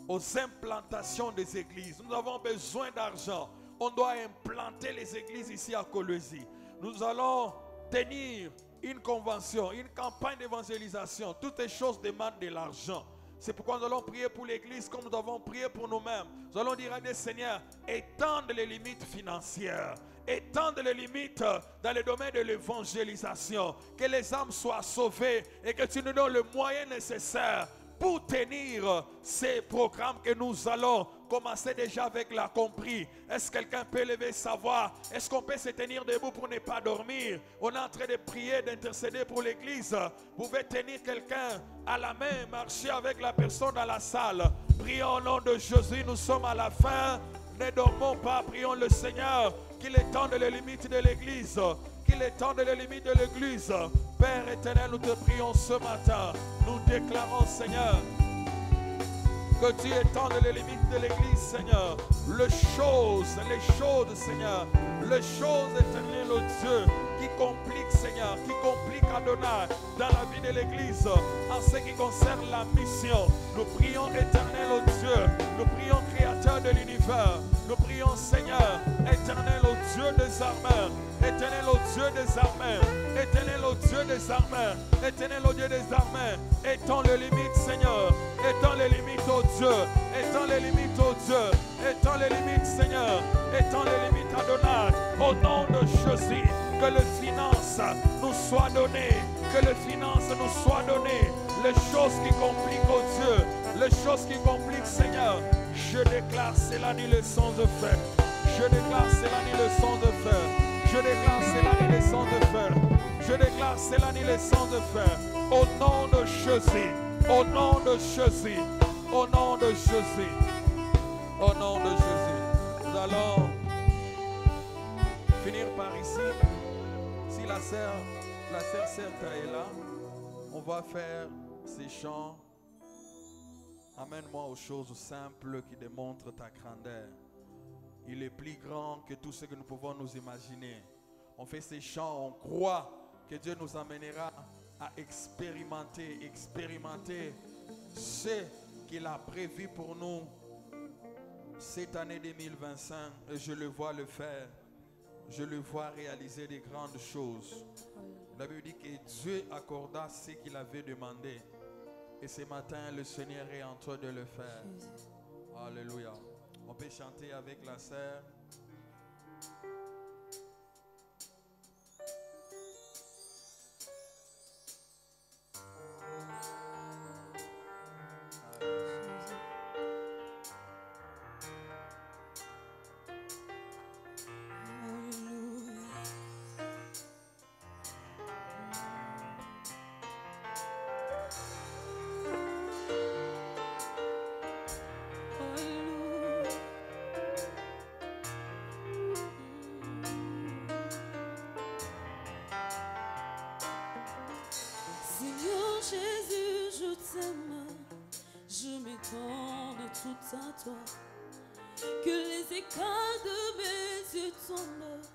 aux implantations des églises. Nous avons besoin d'argent. On doit implanter les églises ici à Kolwezi. Nous allons tenir une convention, une campagne d'évangélisation, toutes ces choses demandent de l'argent. C'est pourquoi nous allons prier pour l'église comme nous avons prié pour nous-mêmes. Nous allons dire à Dieu, Seigneur, étendre les limites financières, étendre les limites dans le domaine de l'évangélisation, que les âmes soient sauvées et que tu nous donnes le moyen nécessaire pour tenir ces programmes que nous allons commencer déjà avec la compris. Est-ce que quelqu'un peut lever sa voix? Est-ce qu'on peut se tenir debout pour ne pas dormir? On est en train de prier, d'intercéder pour l'église. Vous pouvez tenir quelqu'un à la main, marcher avec la personne dans la salle. Prions au nom de Jésus, nous sommes à la fin. Ne dormons pas, prions le Seigneur qu'il étende les limites de l'église. Qu'il étende les limites de l'église. Père éternel, nous te prions ce matin. Nous déclarons, Seigneur, que tu étendes les limites de l'église, Seigneur. Les choses, Seigneur. Les choses, éternel, oh Dieu, qui compliquent, Seigneur, qui compliquent Adonai dans la vie de l'église, en ce qui concerne la mission. Nous prions, éternel, oh Dieu. Nous prions, créateur de l'univers. Nous prions, Seigneur, éternel, oh Dieu des armées. Éternel, oh Dieu des armées. Éternel, oh Dieu des armées. Éternel, oh Dieu des armées. Étends les limites, Seigneur. Étends les limites, oh Dieu. Étends les limites, oh Dieu. Étends les limites, Seigneur. Étends les limites, Adonai. Au nom de Jésus, que les finances nous soient données. Que les finances nous soient données. Les choses qui compliquent, oh Dieu. Les choses qui compliquent, Seigneur. Je déclare cela ni le sang de fer. Je déclare cela ni le sang de fer. Je déclare cela ni le sang de fer. Je déclare cela ni le sang de fer. Au nom de Jésus. Au nom de Jésus. Au nom de Jésus. Au nom de Jésus. Nous allons finir par ici. Si la sœur Certa est là, on va faire ces chants. Amène-moi aux choses simples qui démontrent ta grandeur. Il est plus grand que tout ce que nous pouvons nous imaginer. On fait ces chants, on croit que Dieu nous amènera à expérimenter ce qu'il a prévu pour nous cette année 2025. Et je le vois le faire. Je le vois réaliser des grandes choses. La Bible dit que Dieu accorda ce qu'il avait demandé. Et ce matin, le Seigneur est en train de le faire. Alléluia. On peut chanter avec la sœur. À toi, que les écailles de mes yeux tombent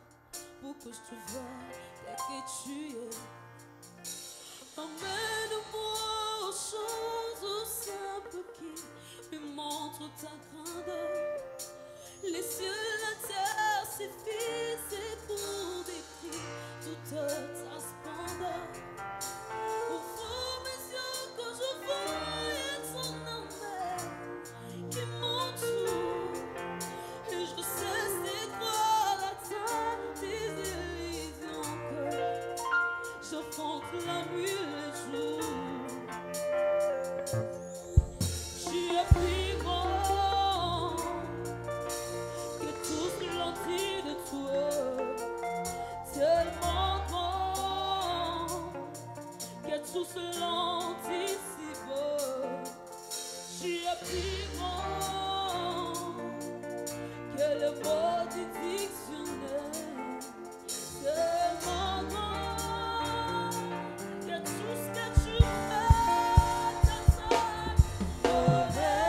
pour que je te voie tel que tu es. Emmène-moi aux choses simples qui me montrent ta grandeur. Les cieux, la terre suffisent pour décrire toute ta splendeur. Ouvre mes yeux que je voie ton amour qui m'entoure, et je cesse de croire à ta désillusion que j'affronte la nuit et le jour. Tu es plus grand que tout ce que l'on dit de toi, tellement grand que tout ce l'on dit si beau. Tu es plus grand que le mot du dictionnaire, tellement grand que tout ce que tu fais t'attend. Oh, yeah.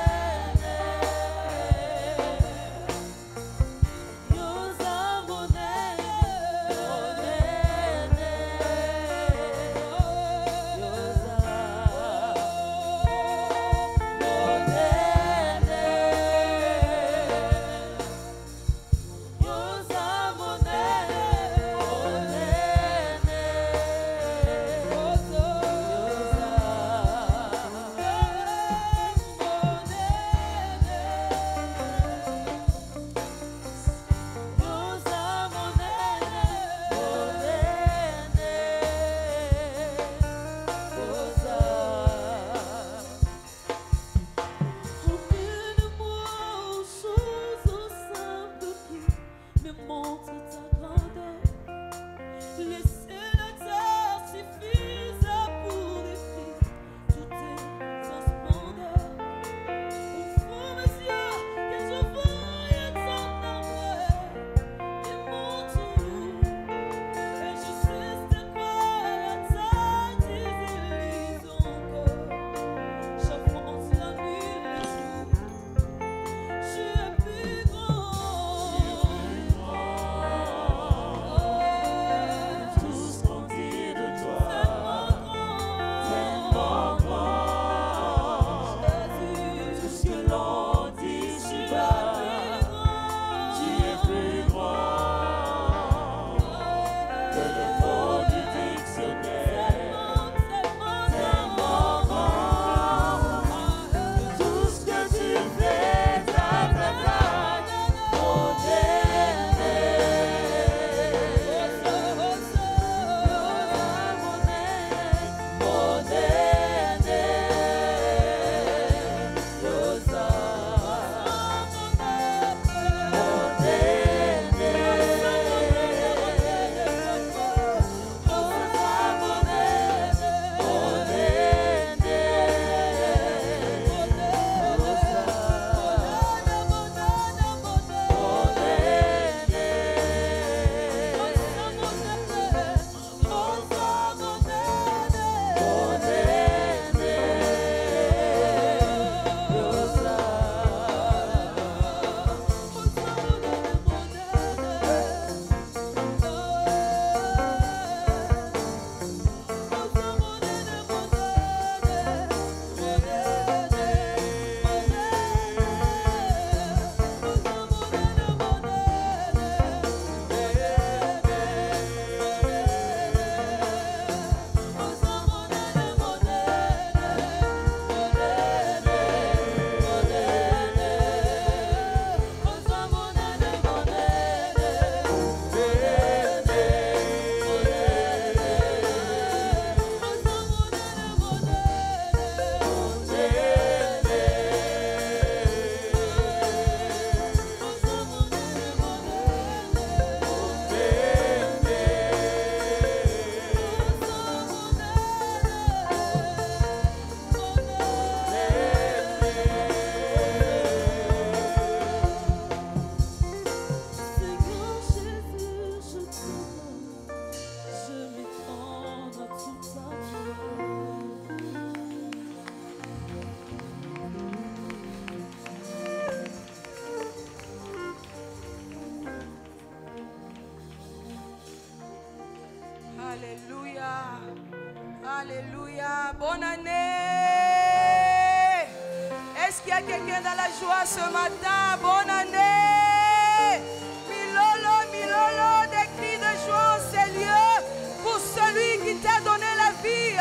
qu'il y a quelqu'un dans la joie ce matin? Bonne année! Milolo, Milolo, des cris de joie en ces lieux pour celui qui t'a donné la vie.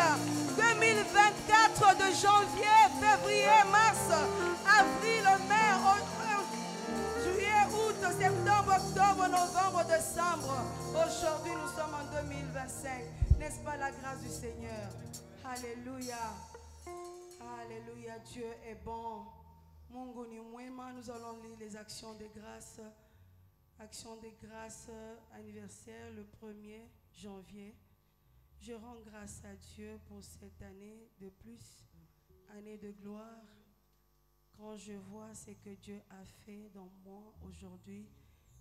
2024 de janvier, février, mars, avril, mai, juillet, août, septembre, octobre, novembre, décembre. Aujourd'hui, nous sommes en 2025. N'est-ce pas la grâce du Seigneur? Alléluia. Alléluia. Dieu est bon. Mungu ni mwema. Nous allons lire les actions de grâce. Action de grâce anniversaire le 1er janvier. Je rends grâce à Dieu pour cette année de plus, année de gloire. Quand je vois ce que Dieu a fait dans moi aujourd'hui,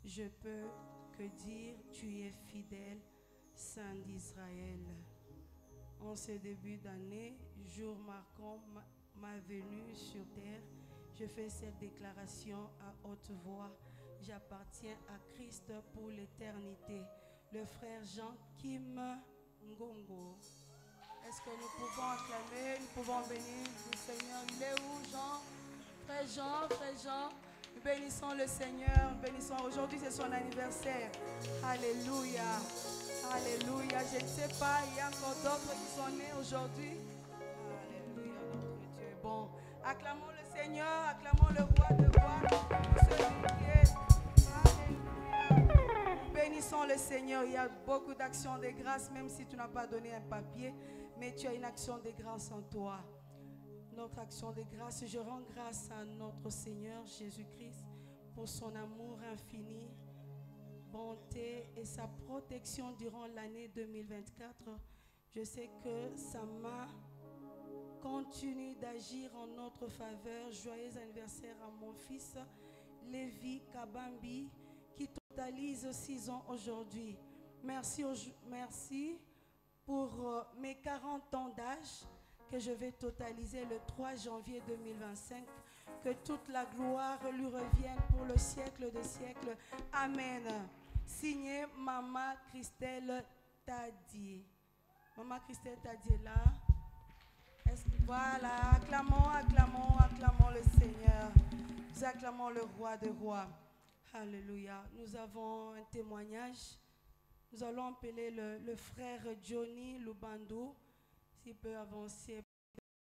je peux que dire, tu es fidèle, Saint d'Israël. En ce début d'année, jour marquant ma venue sur terre, je fais cette déclaration à haute voix. J'appartiens à Christ pour l'éternité. Le frère Jean-Kim Ngongo. Est-ce que nous pouvons acclamer, nous pouvons bénir le Seigneur? Il est où, Jean? Frère Jean, frère Jean. Nous bénissons le Seigneur, nous bénissons. Aujourd'hui, c'est son anniversaire. Alléluia. Alléluia. Je ne sais pas, il y a encore d'autres qui sont nés aujourd'hui. Alléluia, notre Dieu est bon. Acclamons le Seigneur, acclamons le roi de rois, celui qui est. Alléluia. Bénissons le Seigneur. Il y a beaucoup d'actions de grâce, même si tu n'as pas donné un papier, mais tu as une action de grâce en toi. Notre action de grâce, je rends grâce à notre Seigneur Jésus-Christ pour son amour infini, bonté et sa protection durant l'année 2024. Je sais que sa main continue d'agir en notre faveur. Joyeux anniversaire à mon fils Lévi Kabambi qui totalise 6 ans aujourd'hui. Merci pour mes 40 ans d'âge que je vais totaliser le 3 janvier 2025. Que toute la gloire lui revienne pour le siècle des siècles. Amen. Signé Maman Christelle Tadi. Maman Christelle Tadi est là. Voilà, acclamons, acclamons, acclamons le Seigneur. Nous acclamons le roi des rois. Alléluia. Nous avons un témoignage. Nous allons appeler le frère Johnny Lubandou. S'il peut avancer,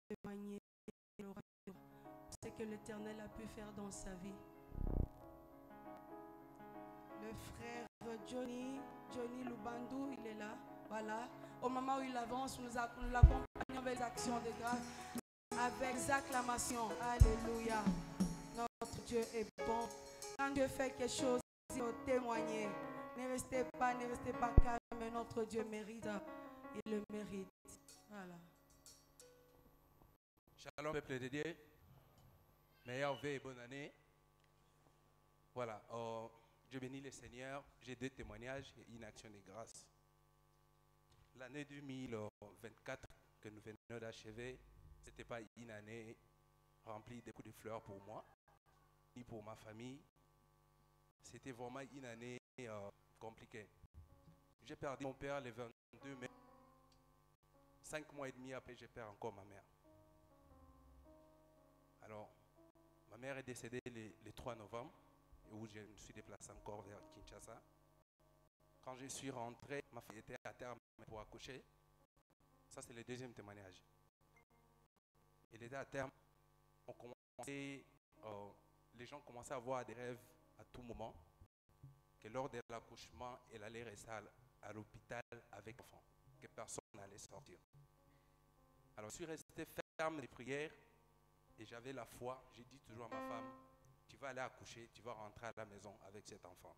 témoigner ce que l'Éternel a pu faire dans sa vie. Le frère Johnny Lubandou, il est là. Voilà. Au moment où il avance, nous l'accompagnons avec les actions de grâce, avec les acclamations. Alléluia. Notre Dieu est bon. Quand Dieu fait quelque chose, il faut témoigner. Ne restez pas calme, mais notre Dieu mérite. Il le mérite. Voilà. Shalom, peuple de Dieu. Meilleure vie et bonne année. Voilà. Je bénis le Seigneur. J'ai 2 témoignages et une action de grâce. L'année 2024 que nous venons d'achever, ce n'était pas une année remplie de coups de fleurs pour moi, ni pour ma famille. C'était vraiment une année compliquée. J'ai perdu mon père le 22 mai. 5 mois et demi après, je perds encore ma mère. Alors, ma mère est décédée le 3 novembre, où je me suis déplacé encore vers Kinshasa. Quand je suis rentré, ma fille était à terme pour accoucher. Ça, c'est le 2e témoignage. Elle était à terme. Les gens commençaient à avoir des rêves à tout moment, que lors de l'accouchement, elle allait rester à l'hôpital avec l'enfant, que personne n'allait sortir. Alors, je suis resté ferme de prière et j'avais la foi. J'ai dit toujours à ma femme, tu vas aller accoucher, tu vas rentrer à la maison avec cet enfant.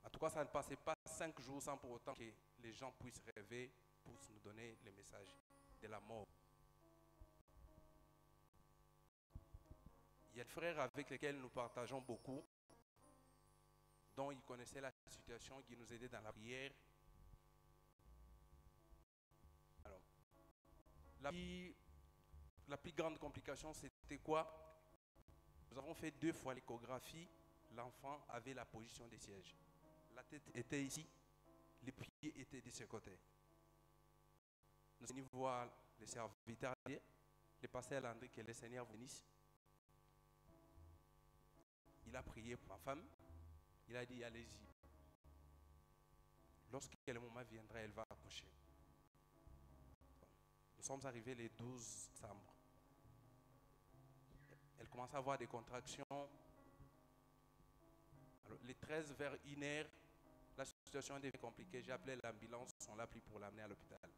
En tout cas, ça ne passait pas 5 jours sans pour autant que les gens puissent rêver pour nous donner le message de la mort. Il y a des frères avec lesquels nous partageons beaucoup, dont ils connaissaient la situation, qui nous aidaient dans la prière. Alors, la plus grande complication, c'était quoi? Nous avons fait 2 fois l'échographie. L'enfant avait la position des sièges. La tête était ici, les pieds étaient de ce côté. Nous sommes venus voir le serviteur J'ai passé à Landry que le Seigneur bénisse. Il a prié pour ma femme. Il a dit allez-y. Lorsque le moment viendra, elle va accoucher. Nous sommes arrivés le 12 décembre. Elle commence à avoir des contractions. Alors, les 13 vers 1h, la situation devient compliquée. J'ai appelé l'ambulance, on l'a pris pour l'amener à l'hôpital.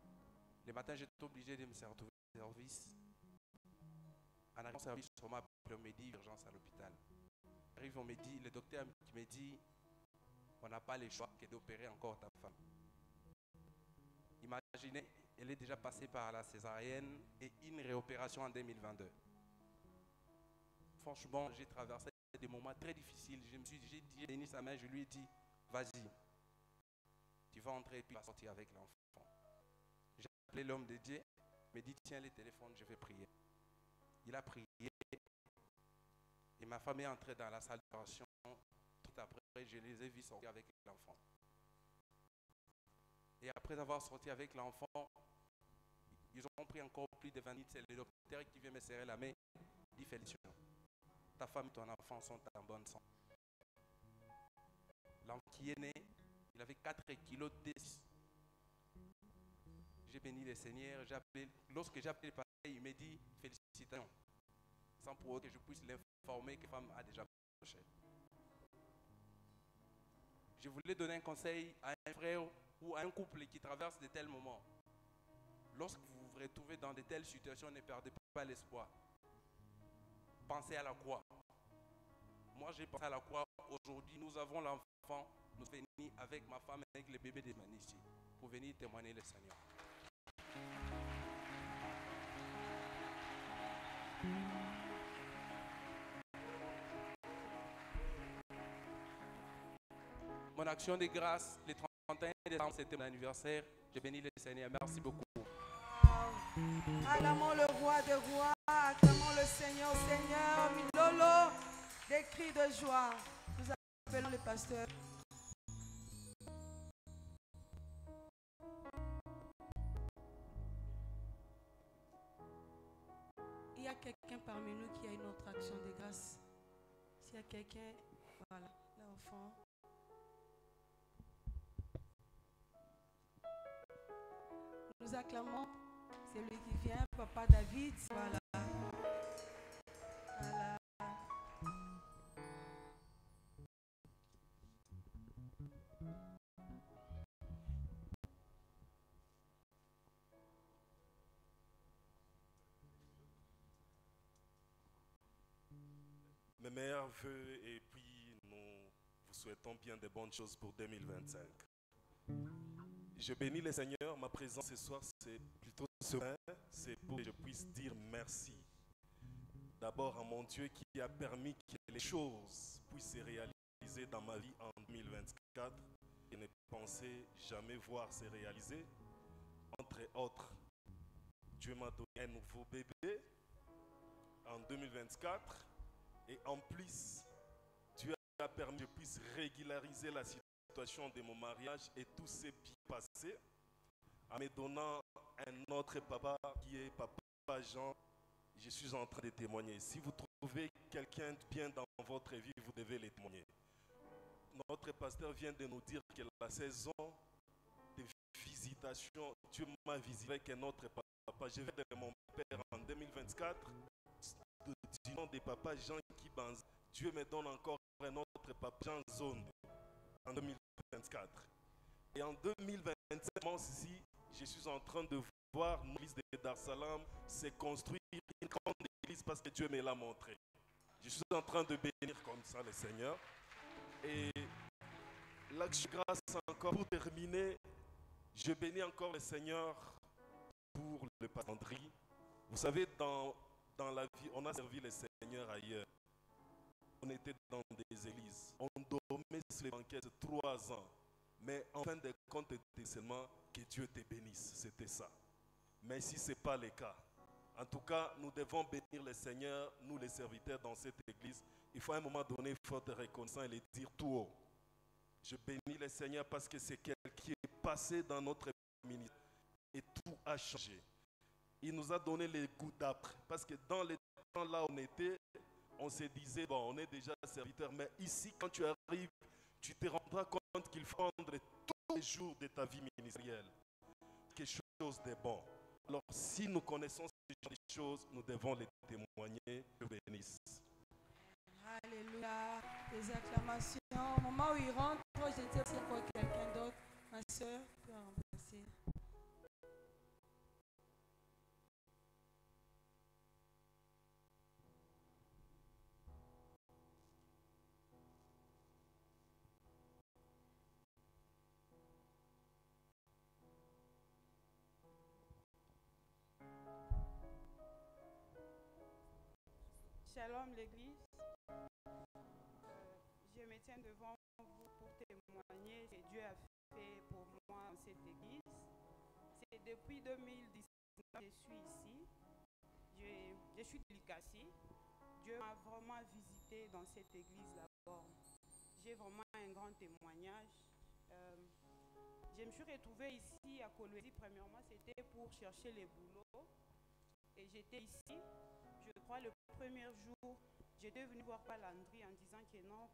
Le matin, j'étais obligé de me retrouver au service. En arrivant au service, on m'a appelé, on m'a dit urgence à l'hôpital. Arrive, on me dit, le docteur qui me dit, on n'a pas le choix que d'opérer encore ta femme. Imaginez, elle est déjà passée par la césarienne et une réopération en 2022. Franchement, j'ai traversé des moments très difficiles. J'ai béni sa main, je lui ai dit, vas-y, tu vas entrer et puis tu vas sortir avec l'enfant. J'ai appelé l'homme de Dieu, il m'a dit, tiens le téléphone, je vais prier. Il a prié et ma femme est entrée dans la salle d'opération. Tout après, je les ai vus sortir avec l'enfant. Et après avoir sorti avec l'enfant, ils ont pris encore plus de 20 minutes. C'est le docteur qui vient me serrer la main. Il dit félicitations. Ta femme et ton enfant sont en bonne santé. L'enfant qui est né, il avait 4 kilos de 10. J'ai béni le Seigneur. Lorsque j'ai appelé le pasteur, il m'a dit félicitations. Sans pour autant que je puisse l'informer que la femme a déjà accouché. Je voulais donner un conseil à un frère ou à un couple qui traverse de tels moments. Lorsque vous vous retrouvez dans de telles situations, ne perdez pas l'espoir. Pensez à la croix. Moi, j'ai pensé à la croix. Aujourd'hui, nous avons l'enfant. Nous venons avec ma femme, avec le bébé de Manichi, pour venir témoigner le Seigneur. Mon action de grâce, le 31 décembre, c'était mon anniversaire. Je bénis le Seigneur. Merci beaucoup. Acclamons le roi des rois, acclamons le Seigneur, Seigneur, Milolo, des cris de joie. Nous appelons le pasteur. Il y a quelqu'un parmi nous qui a une autre action de grâce. S'il y a quelqu'un, voilà, l'enfant. Nous acclamons celui qui vient, Papa David, voilà. Voilà. Mes meilleurs vœux et puis nous vous souhaitons bien de bonnes choses pour 2025. Je bénis le Seigneur, ma présence ce soir c'est plutôt serein, c'est pour que je puisse dire merci. D'abord à mon Dieu qui a permis que les choses puissent se réaliser dans ma vie en 2024 et ne pensais jamais voir se réaliser. Entre autres, Dieu m'a donné un nouveau bébé en 2024 et en plus, Dieu a permis que je puisse régulariser la situation de mon mariage et tout s'est bien passé en me donnant un autre papa qui est Papa Jean. Je suis en train de témoigner. Si vous trouvez quelqu'un de bien dans votre vie, vous devez le témoigner. Notre pasteur vient de nous dire que la saison de visitation, Dieu m'a visité avec un autre papa. Je viens de mon père en 2024. Du nom de Papa Jean qui banze, Dieu me donne encore un autre Papa Jean Zone en 2024. Et en 2027, moi aussi, je suis en train de voir l'église de Dar Salam se construire une grande église parce que Dieu me l'a montré. Je suis en train de bénir comme ça le Seigneur. Et l'action grâce encore pour terminer, je bénis encore le Seigneur pour le pasteur Andri. Vous savez, dans la vie, on a servi le Seigneur ailleurs. On était dans des églises. On dormait sur les banquettes 3 ans. Mais en fin de compte, c'était seulement que Dieu te bénisse. C'était ça. Mais si ce n'est pas le cas, en tout cas, nous devons bénir le Seigneur, nous les serviteurs dans cette église. Il faut à un moment donné, il faut être reconnaissant et le dire tout haut. Je bénis le Seigneur parce que c'est quelqu'un qui est passé dans notre ministère et tout a changé. il nous a donné les goûts d'âpre. Parce que dans les temps là où on était, on se disait, bon, on est déjà serviteur. Mais ici, quand tu arrives, tu te rendras compte qu'il faut prendre tous les jours de ta vie ministérielle quelque chose de bon. Alors, si nous connaissons ces choses, nous devons les témoigner. Que Dieu bénisse. Alléluia. Des acclamations. Au moment où il rentre, je ne sais pas si encore quelqu'un d'autre. Ma soeur peut remplacer. Shalom l'église. Je me tiens devant vous pour témoigner ce que Dieu a fait pour moi dans cette église. C'est depuis 2019 que je suis ici. Je suis de Likasi. Dieu m'a vraiment visité dans cette église là-bas. J'ai vraiment un grand témoignage. Je me suis retrouvée ici à Kolwezi. Premièrement, c'était pour chercher les boulots. Et j'étais ici. Je crois le premier jour, j'étais venue voir Palandry en disant que non,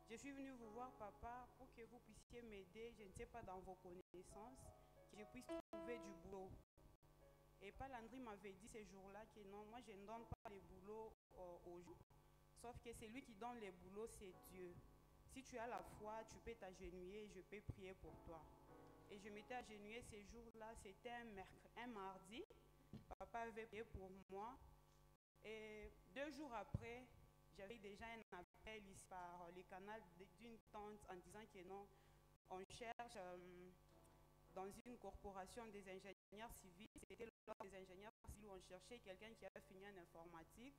je suis venue vous voir papa pour que vous puissiez m'aider, je ne sais pas dans vos connaissances, que je puisse trouver du boulot. Et Palandry m'avait dit ce jour-là que non, moi je ne donne pas les boulots aux gens, sauf que c'est lui qui donne les boulots, c'est Dieu. Si tu as la foi, tu peux t'agenouiller et je peux prier pour toi. Et je m'étais agenouillée ce jour-là, c'était un mardi, papa avait prié pour moi. Et 2 jours après, j'avais déjà un appel ici par le canal d'une tante en disant que non, on cherche dans une corporation des ingénieurs civils. C'était l'ordre des ingénieurs civils où on cherchait quelqu'un qui avait fini en informatique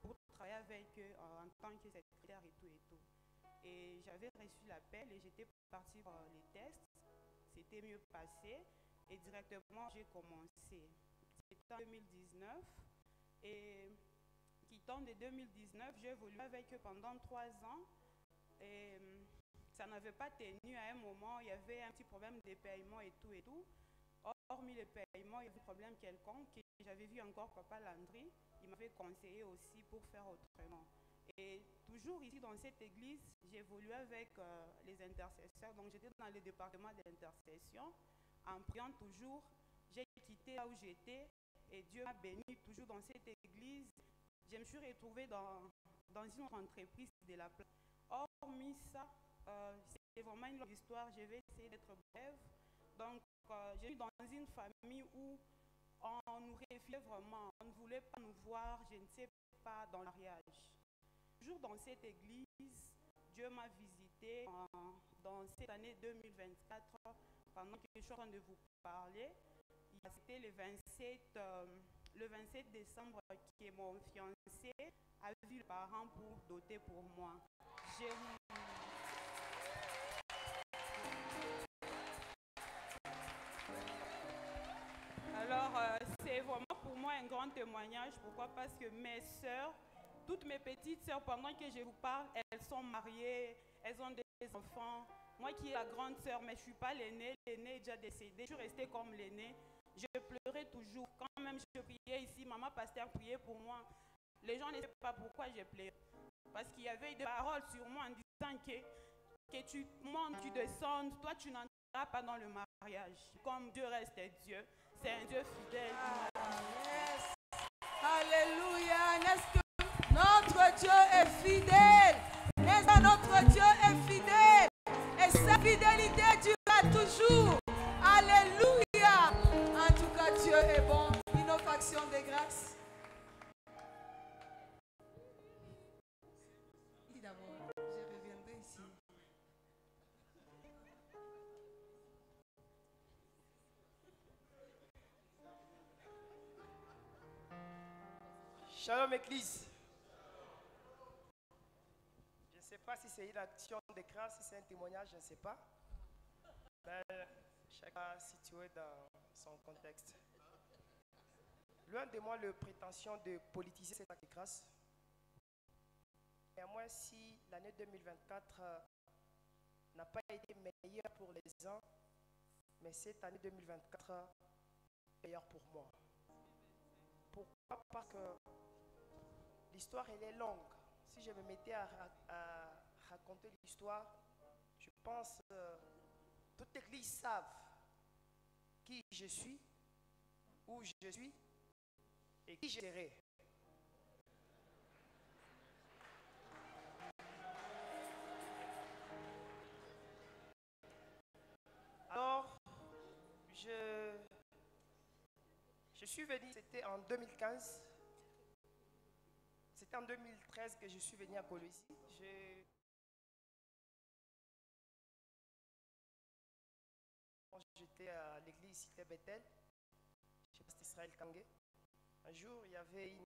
pour travailler avec eux en tant que secrétaire et tout et tout. Et j'avais reçu l'appel et j'étais partie pour les tests. C'était mieux passé et directement j'ai commencé. C'était en 2019. Et quittant de 2019, j'ai évolué avec eux pendant 3 ans et ça n'avait pas tenu. À un moment, il y avait un petit problème de paiement et tout et tout. Hormis le paiement, il y avait un problème quelconque et j'avais vu encore Papa Landry. Il m'avait conseillé aussi pour faire autrement. Et toujours ici dans cette église, j'évoluais avec les intercesseurs. Donc j'étais dans le département d'intercession. En priant toujours, j'ai quitté là où j'étais. Et Dieu m'a béni toujours dans cette église. Je me suis retrouvée dans une entreprise de la place. Hormis ça, c'est vraiment une longue histoire. Je vais essayer d'être brève. Donc, j'ai eu dans une famille où on nous refiait vraiment. On ne voulait pas nous voir, je ne sais pas, dans le mariage. Toujours dans cette église, Dieu m'a visité dans cette année 2024, pendant que je suis en train de vous parler. C'était le 27 décembre que mon fiancé a vu les parents pour doter pour moi. Alors, c'est vraiment pour moi un grand témoignage. Pourquoi? Parce que mes sœurs, toutes mes petites sœurs, pendant que je vous parle, elles sont mariées, elles ont des enfants. Moi qui est la grande sœur, mais je ne suis pas l'aînée est déjà décédée. Je suis restée comme l'aînée. Je pleurais toujours. Quand même je priais ici, maman pasteur priait pour moi. Les gens ne savaient pas pourquoi je pleurais. Parce qu'il y avait des paroles sur moi en disant que tu montes, tu descendes, toi tu n'entreras pas dans le mariage. Comme Dieu reste Dieu, c'est un Dieu fidèle. Yes. Alléluia. N'est-ce que notre Dieu est fidèle? N'est-ce que notre Dieu est fidèle? Et sa fidélité durera toujours. Alléluia. En tout cas, Dieu est bon. Une autre action de grâce. Dis d'abord, je reviendrai ici. Shalom Église. Je ne sais pas si c'est une action de grâce, si c'est un témoignage, je ne sais pas. Mais chacun situé dans son contexte. Loin de moi le prétention de politiser cette acte de grâce. Néanmoins, si l'année 2024 n'a pas été meilleure pour les uns, mais cette année 2024 est meilleure pour moi. pas que l'histoire elle est longue. Si je me mettais à raconter l'histoire, je pense toute l'église savent qui je suis, où je suis et qui je serai. Alors, je suis venu, c'était en 2015. C'était en 2013 que je suis venu à Colosie. J'étais à l'église Cité Bethel, chez Pasteur Israël Kangé. Un jour, il y avait une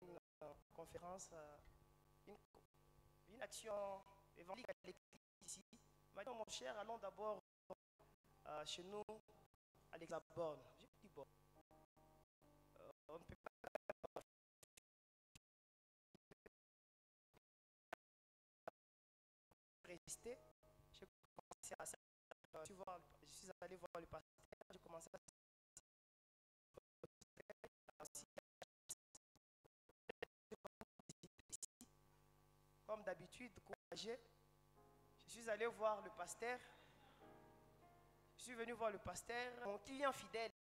conférence, une action évangélique à l'église ici. Il m'a dit, mon cher, allons d'abord chez nous, à l'église à Borne. J'ai dit, bon, on ne peut pas rester. J'ai commencé à je suis allé voir le pasteur, j'ai commencé à comme d'habitude, courageux. Je suis allé voir le pasteur. Je suis venu voir le pasteur, mon client fidèle.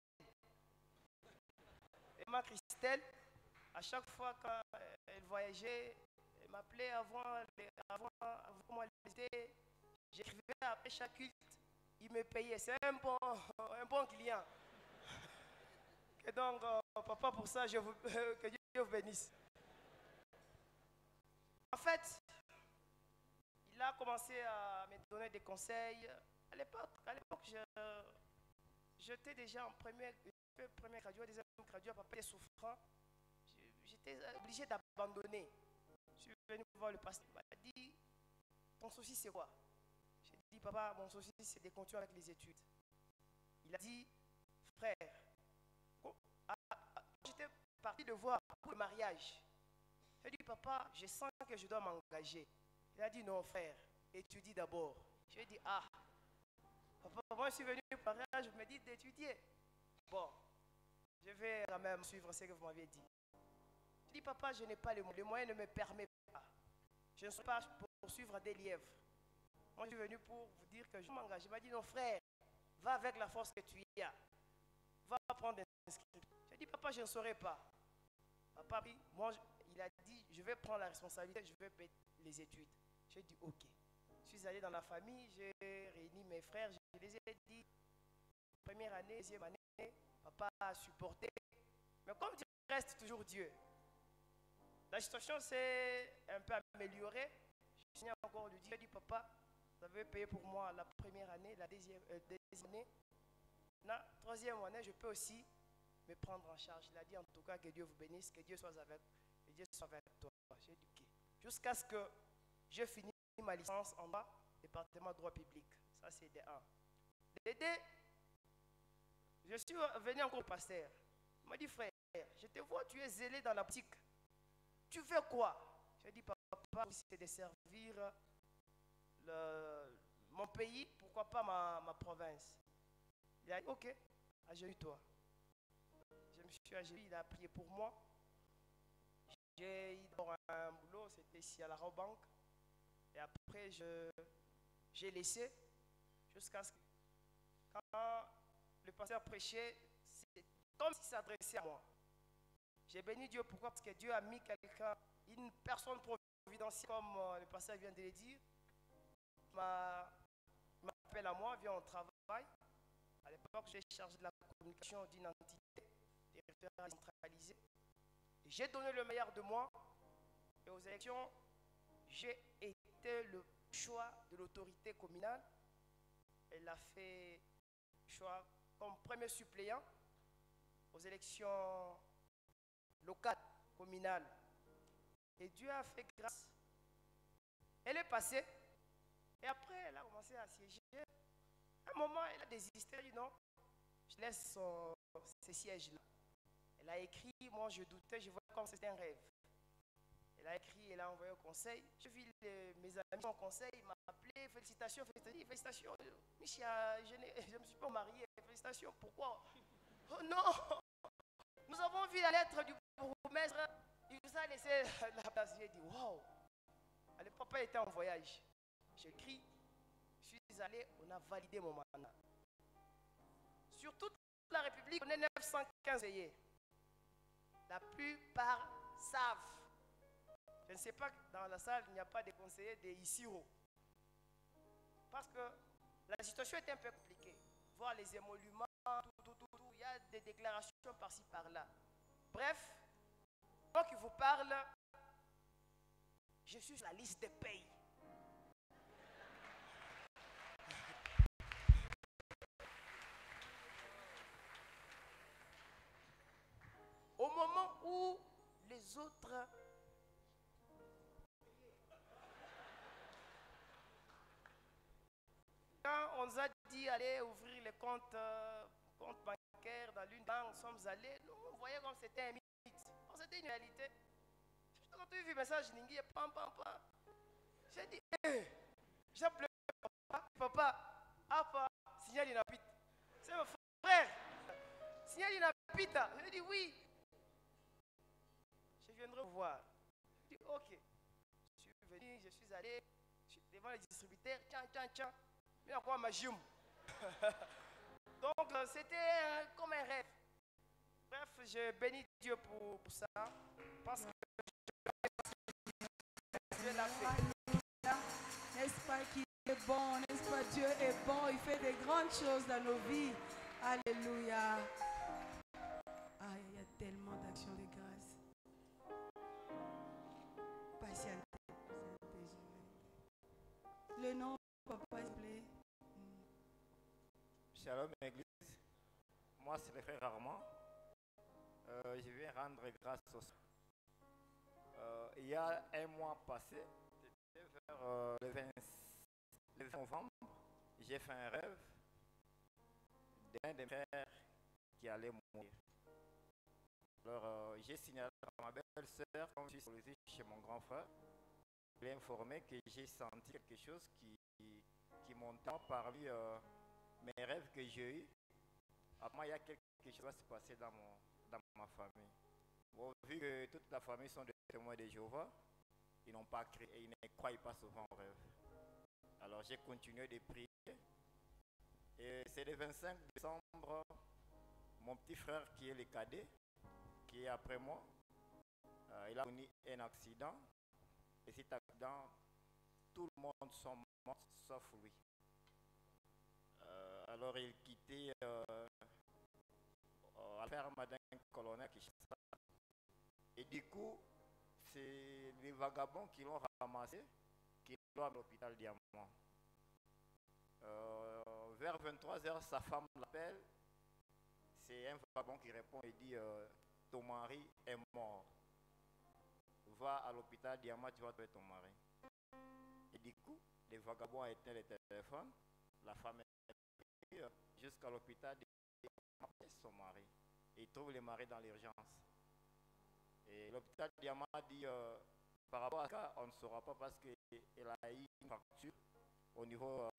Et ma Christelle, à chaque fois quand elle voyageait, elle m'appelait avant comment elle était. J'écrivais après chaque culte, il me payait. C'est un bon client. Et donc, papa, pour ça, que Dieu vous bénisse. En fait, il a commencé à me donner des conseils. À l'époque, j'étais déjà en première graduat, deuxième graduat, papa était souffrant. J'étais obligé d'abandonner. Je suis venu voir le pasteur. Il m'a dit, ton souci c'est quoi? J'ai dit, papa, mon souci c'est de continuer avec les études. Il a dit, frère, j'étais parti de voir pour le mariage. J'ai dit, papa, je sens que je dois m'engager. Il a dit, non, frère, étudie d'abord. J'ai dit, ah, papa, moi je suis venu pour le mariage, vous me dites d'étudier. Bon, je vais quand même suivre ce que vous m'aviez dit. J'ai dit, papa, je n'ai pas les moyens ne me permettent pas. Je ne suis pas pour poursuivre des lièvres. Moi, je suis venu pour vous dire que je m'engage. Il m'a dit, non, frère, va avec la force que tu as. Va prendre des inscriptions. J'ai dit, papa, je ne saurais pas. Papa, moi, il a dit, je vais prendre la responsabilité, je vais payer les études. J'ai dit, ok. Je suis allé dans la famille, j'ai réuni mes frères, je les ai dit, première année, deuxième année, papa a supporté. Mais comme Dieu reste toujours Dieu, la situation s'est un peu améliorée. Je suis encore lui dire, j'ai dit, papa, vous avez payé pour moi la première année, la deuxième année. La troisième année, je peux aussi me prendre en charge. Il a dit en tout cas que Dieu vous bénisse, que Dieu soit avec toi. J'ai dit ok. Jusqu'à ce que je finisse ma licence en bas, département droit public. Ça c'est des 1. Des 2, je suis venu encore au pasteur. Il m'a dit frère, je te vois, tu es zélé dans la boutique. Tu fais quoi? J'ai dit papa, c'est de servir mon pays, pourquoi pas ma province. Il a dit ok, agenouille-toi. Je me suis agenouillé, il a prié pour moi. J'ai eu un boulot, c'était ici à la Robank. Et après, j'ai laissé jusqu'à ce que quand le pasteur prêchait, c'est comme s'il s'adressait à moi. J'ai béni Dieu, pourquoi? Parce que Dieu a mis quelqu'un, une personne providentielle, comme le pasteur vient de le dire, m'appelle à moi, viens au travail. À l'époque, j'ai chargé de la communication d'une entité, des référents centralisés. J'ai donné le meilleur de moi. Et aux élections, j'ai été le choix de l'autorité communale. Elle a fait le choix comme premier suppléant aux élections locales, communales. Et Dieu a fait grâce. Elle est passée. Et après, elle a commencé à siéger. À un moment, elle a désisté. Elle a dit non, je laisse ces sièges-là. Elle a écrit, moi je doutais, je voyais comme c'était un rêve. Elle a écrit, elle a envoyé au conseil. Je vis mes amis au conseil, ils m'ont appelé, félicitations, félicitations. Michia, je ne me suis pas mariée, félicitations, pourquoi? Oh non, Nous avons vu la lettre du bourgmestre. Il nous a laissé la place. J'ai dit, waouh. Le papa était en voyage. J'écris, je suis allé, on a validé mon mandat. Sur toute la République, on est 915 conseillers. La plupart savent. Je ne sais pas, dans la salle, il n'y a pas de conseillers de Isiro. Parce que la situation est un peu compliquée. Voir les émoluments, tout. Il y a des déclarations par-ci, par-là. Bref, moi qui vous parle, je suis sur la liste des pays. Au moment où les autres quand on nous a dit allez ouvrir les comptes bancaires dans l'une des banques, nous sommes allés, nous on voyait comme c'était un mythe. C'était une réalité. Quand tu as vu le message, Ningi, pam. J'ai dit, j'ai pleuré, papa, signal inapite. C'est mon frère. Signal inapite. J'ai dit oui. Je viendrai vous voir. J'ai dit ok. Je suis venu, je suis allé, je suis devant les distributeurs, tiens. Mais à quoi ma jume. Donc c'était comme un rêve. Bref, je bénis Dieu pour ça. Parce que Dieu l'a fait. N'est-ce pas qu'il est bon, n'est-ce pas Dieu est bon, il fait des grandes choses dans nos vies. Alléluia. Ah, il y a tellement d'actions de grâce. Patientez. Le nom, papa, s'il vous plaît. Shalom Église, moi c'est le frère Armand. Je viens rendre grâce au Seigneur. Il y a un mois passé, c'était vers le 20 novembre, j'ai fait un rêve d'un de mes frères qui allait mourir. Alors j'ai signalé à ma belle-sœur, quand je suis allé chez mon grand frère, je l'ai informé que j'ai senti quelque chose qui montait parmi mes rêves que j'ai eus. Après, il y a quelque chose qui va se passer dans ma famille. Bon, vu que toute la famille sont des témoins de Jéhovah, ils n'ont pas créé et ils ne croient pas souvent aux rêves. Alors j'ai continué de prier. Et c'est le 25 décembre, mon petit frère qui est le cadet, qui est après moi, il a connu un accident. Et cet accident, tout le monde sont morts sauf lui. Alors il quittait la ferme d'un colonel qui chassait. Et du coup, c'est les vagabonds qui l'ont ramassé, qui l'ont à l'hôpital Diamant. Vers 23h, sa femme l'appelle. C'est un vagabond qui répond et dit ton mari est mort. Va à l'hôpital Diamant, tu vas trouver ton mari. Et du coup, les vagabonds ont éteint le téléphone. La femme est jusqu'à l'hôpital son mari. Et il trouve le mari dans l'urgence. Et l'hôpital Diamant dit par rapport à ça, on ne saura pas parce qu'elle a eu une fracture au niveau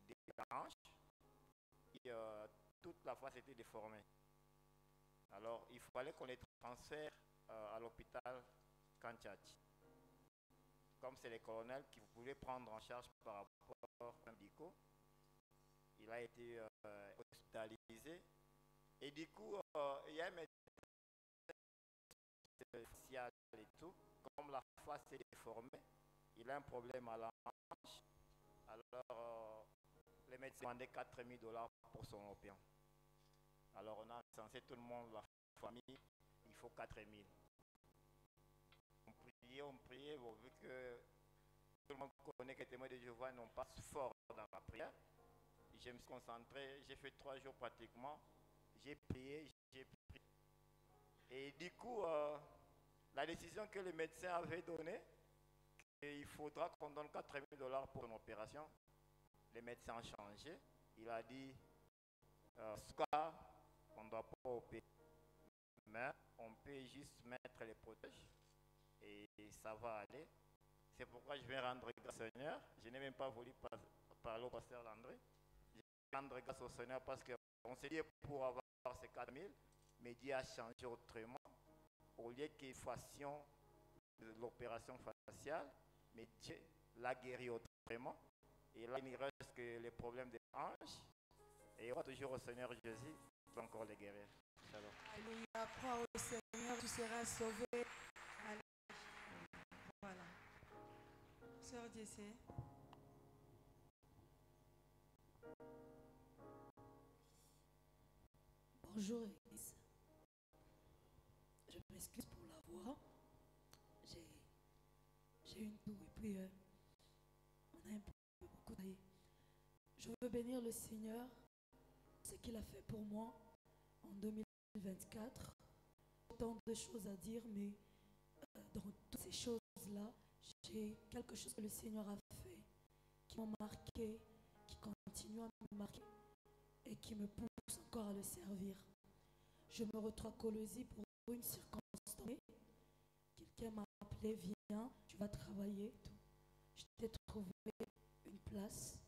des hanches. Et toute la face était déformée. Alors il fallait qu'on les transfère à l'hôpital Kanchachi. Comme c'est les colonels qui voulaient prendre en charge par rapport à médicaux, il a été hospitalisé. Et du coup, il y a un médecin spécial et tout. Comme la face est déformée, il a un problème à la hanche. Alors, les médecins demandaient $4 000 pour son opération. Alors, on a censé tout le monde, la famille, il faut 4 000. On priait, bon, vu que tout le monde connaît que les témoins de Jéhovah n'ont pas fort dans la prière. Je me suis concentré, j'ai fait 3 jours pratiquement, j'ai prié. Et du coup, la décision que le médecin avait donnée, qu'il faudra qu'on donne 4 000 $ pour une opération, le médecin a changé. Il a dit, ce cas, on ne doit pas opérer, mais on peut juste mettre les protèges et ça va aller. C'est pourquoi je vais rendre grâce au Seigneur. Je n'ai même pas voulu parler au pasteur Landry. Je vais rendre grâce au Seigneur parce qu'on s'est dit pour avoir ces 4 000, mais Dieu a changé autrement. Au lieu qu'ils fassions l'opération faciale, mais Dieu l'a guéri autrement. Et là, il ne reste que les problèmes des hanches. Et on va toujours au Seigneur Jésus pour encore les guérir. Shalom. Alléluia, crois au Seigneur, tu seras sauvé. Allez. Voilà. Sœur Jessé. Bonjour Église. Je m'excuse pour la voix. J'ai une toux et puis on a un peu beaucoup d'ailleurs. Je veux bénir le Seigneur, ce qu'il a fait pour moi en 2024. Tant de choses à dire, mais dans toutes ces choses-là, j'ai quelque chose que le Seigneur a fait, qui m'a marqué, qui continue à me marquer et qui me pousse encore à le servir. Je me retrouve à Colosie pour une circonstance donnée. Quelqu'un m'a appelé, viens, tu vas travailler. Tout. Je t'ai trouvé une place.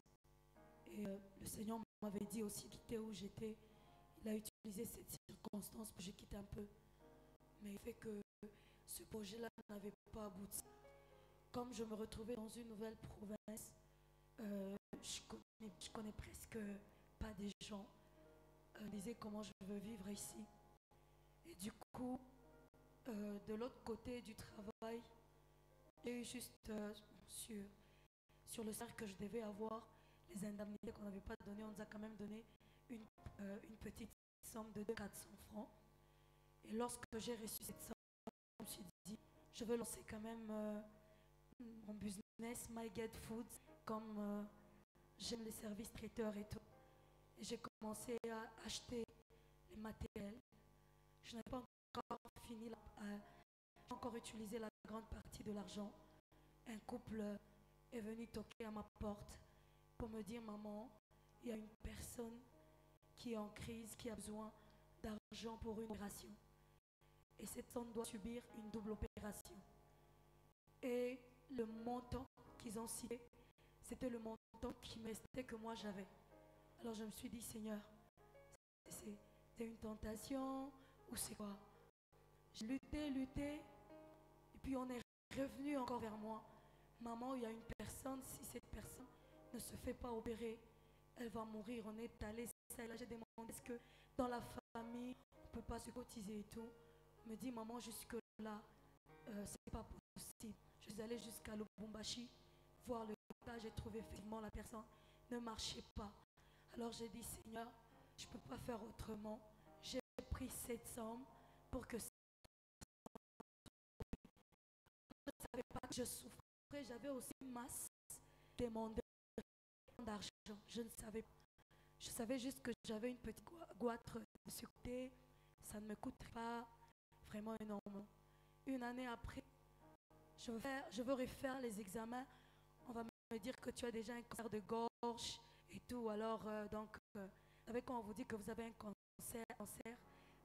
Et le Seigneur m'avait dit aussi quitter où j'étais. Il a utilisé cette circonstance pour que je quitte un peu. Mais il fait que ce projet-là n'avait pas abouti. Comme je me retrouvais dans une nouvelle province, je connais presque pas des gens. Je disais comment je veux vivre ici. Et du coup, de l'autre côté du travail, j'ai eu juste sur le salaire que je devais avoir, les indemnités qu'on n'avait pas données, on nous a quand même donné une petite somme de 400 francs. Et lorsque j'ai reçu cette somme, je me suis dit, je veux lancer quand même mon business, My Get Foods, comme j'aime les services traiteurs et tout. Et j'ai commencé à acheter les matériels. Je n'avais pas encore utilisé la grande partie de l'argent. Un couple est venu toquer à ma porte pour me dire, maman, il y a une personne qui est en crise, qui a besoin d'argent pour une opération. Et cette personne doit subir une double opération. Et le montant qu'ils ont cité, c'était le montant qui me restait que moi j'avais. Alors je me suis dit, Seigneur, c'est une tentation ou c'est quoi? J'ai lutté, et puis on est revenu encore vers moi. Maman, il y a une personne, si cette personne ne se fait pas opérer, elle va mourir. On est allé, là j'ai demandé, est-ce que dans la famille, on ne peut pas se cotiser et tout? On me dit, maman, jusque là, c'est pas possible. Je suis allée jusqu'à Lubumbashi, voir le cas, j'ai trouvé effectivement la personne ne marchait pas. Alors j'ai dit, Seigneur, je ne peux pas faire autrement. J'ai pris cette somme pour que je ne savais pas que je souffrais. J'avais aussi une masse demandée d'argent. Je ne savais pas. Je savais juste que j'avais une petite goitre de ce côté. Ça ne me coûterait pas vraiment énormément. Une année après, je veux refaire les examens. On va me dire que tu as déjà un cancer de gorge et tout. Alors, avec quand on vous dit que vous avez un cancer,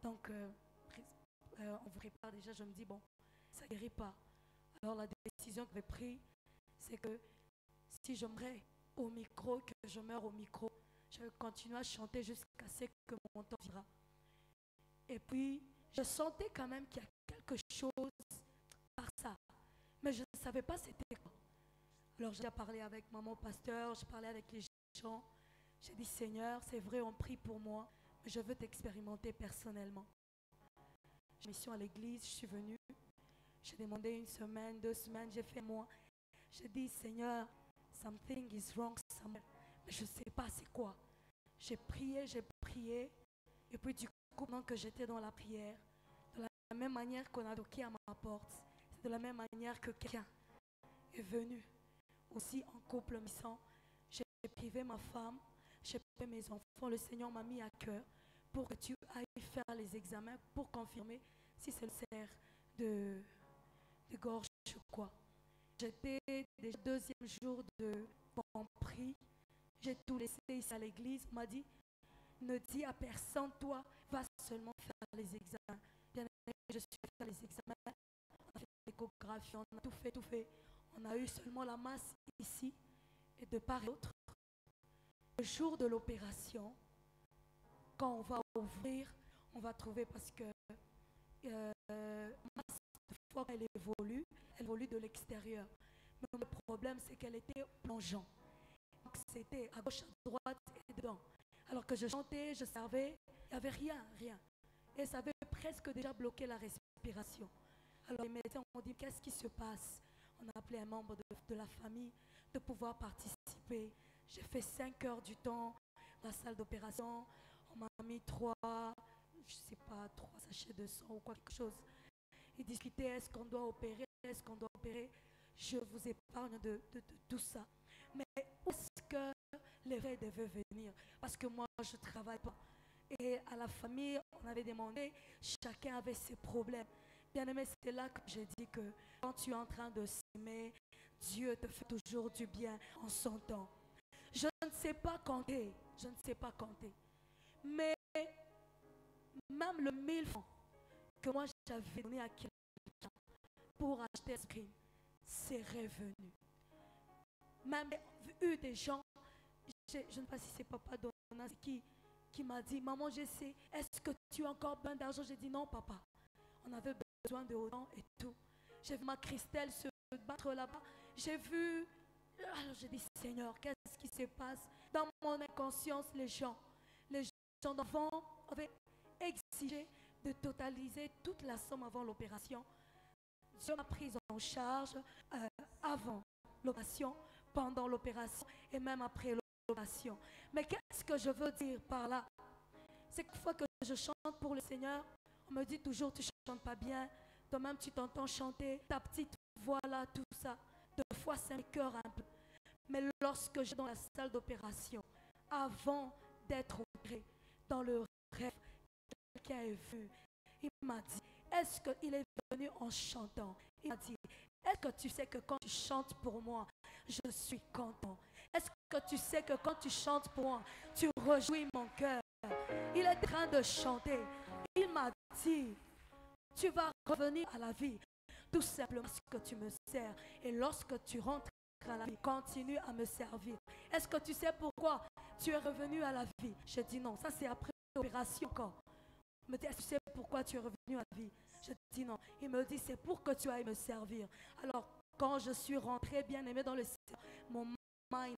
donc on vous prépare déjà. Je me dis, bon, ça ne guérit pas. Alors, la décision que j'ai prise, c'est que si je meurs au micro, que je meurs au micro, je vais continuer à chanter jusqu'à ce que mon temps viendra. Et puis, je sentais quand même qu'il y a quelque chose par ça. Mais je ne savais pas c'était quoi. Alors, j'ai parlé avec maman pasteur, j'ai parlé avec les gens. J'ai dit, Seigneur, c'est vrai, on prie pour moi, mais je veux t'expérimenter personnellement. J'ai mission à l'église, je suis venue. J'ai demandé 1 semaine, 2 semaines, j'ai fait un mois. J'ai dit, Seigneur, something is wrong somewhere. Mais je ne sais pas c'est quoi. J'ai prié. Et puis du coup, pendant que j'étais dans la prière, de la même manière qu'on a toqué à ma porte, c'est de la même manière que quelqu'un est venu. Aussi en couple missant, j'ai privé ma femme, j'ai privé mes enfants. Le Seigneur m'a mis à cœur pour que tu ailles faire les examens pour confirmer si c'est le cancer de gorge ou quoi. J'étais déjà 2e jour de mon prix. J'ai tout laissé ici à l'église. On m'a dit, ne dis à personne, toi, va seulement faire les examens. Bien aimé, je suis allée faire les examens. On a fait l'échographie, on a tout fait. On a eu seulement la masse ici et de part et d'autre. Le jour de l'opération, quand on va ouvrir, on va trouver parce que cette fois qu'elle évolue, elle évolue de l'extérieur. Mais le problème, c'est qu'elle était plongeant. Donc c'était à gauche, à droite et dedans. Alors que je chantais, je servais, il n'y avait rien. Et ça avait presque déjà bloqué la respiration. Alors les médecins ont dit, qu'est-ce qui se passe? On a appelé un membre de la famille de pouvoir participer. J'ai fait 5 heures du temps dans la salle d'opération. On m'a mis 3 sachets de sang ou quelque chose. Ils discutaient, est-ce qu'on doit opérer? Je vous épargne de tout ça. Mais où est-ce que l'éveil devait venir? Parce que moi, je ne travaille pas. Et à la famille, on avait demandé, chacun avait ses problèmes. Bien aimé, c'est là que j'ai dit que quand tu es en train de s'aimer, Dieu te fait toujours du bien en son temps. Je ne sais pas compter. Mais même le 1000 francs que moi j'avais donné à quelqu'un pour acheter un screen, c'est revenu. Même eu des gens, je ne sais pas si c'est Papa Donas qui m'a dit, maman, je sais, est-ce que tu as encore besoin d'argent? J'ai dit non, papa. On avait besoin de autant et tout. J'ai vu ma Christelle se battre là-bas. J'ai vu, alors j'ai dit, Seigneur, qu'est-ce qui se passe? Dans mon inconscience, les gens d'enfants avaient exigé de totaliser toute la somme avant l'opération. Dieu m'a prise en charge avant l'opération, pendant l'opération et même après l'opération. Mais qu'est-ce que je veux dire par là? C'est qu'une fois que je chante pour le Seigneur, on me dit toujours, tu ne chantes pas bien, toi-même tu t'entends chanter, ta petite voix là, tout ça. Deux fois, c'est un cœur un peu. Mais lorsque je suis dans la salle d'opération, avant d'être opéré, dans le rêve, quelqu'un est venu. Il m'a dit, est-ce qu'il est venu en chantant? Il m'a dit, est-ce que tu sais que quand tu chantes pour moi, je suis content? Est-ce que tu sais que quand tu chantes pour moi, tu réjouis mon cœur? Il est en train de chanter. Il m'a dit, tu vas revenir à la vie, tout simplement parce que tu me sers. Et lorsque tu rentres à la vie, continue à me servir. Est-ce que tu sais pourquoi tu es revenu à la vie? Je dis non, ça c'est après l'opération encore. Il me dit, est-ce que tu sais pourquoi tu es revenu à la vie? Je dis non. Il me dit, c'est pour que tu ailles me servir. Alors, quand je suis rentrée bien aimée dans le Seigneur, mon mind,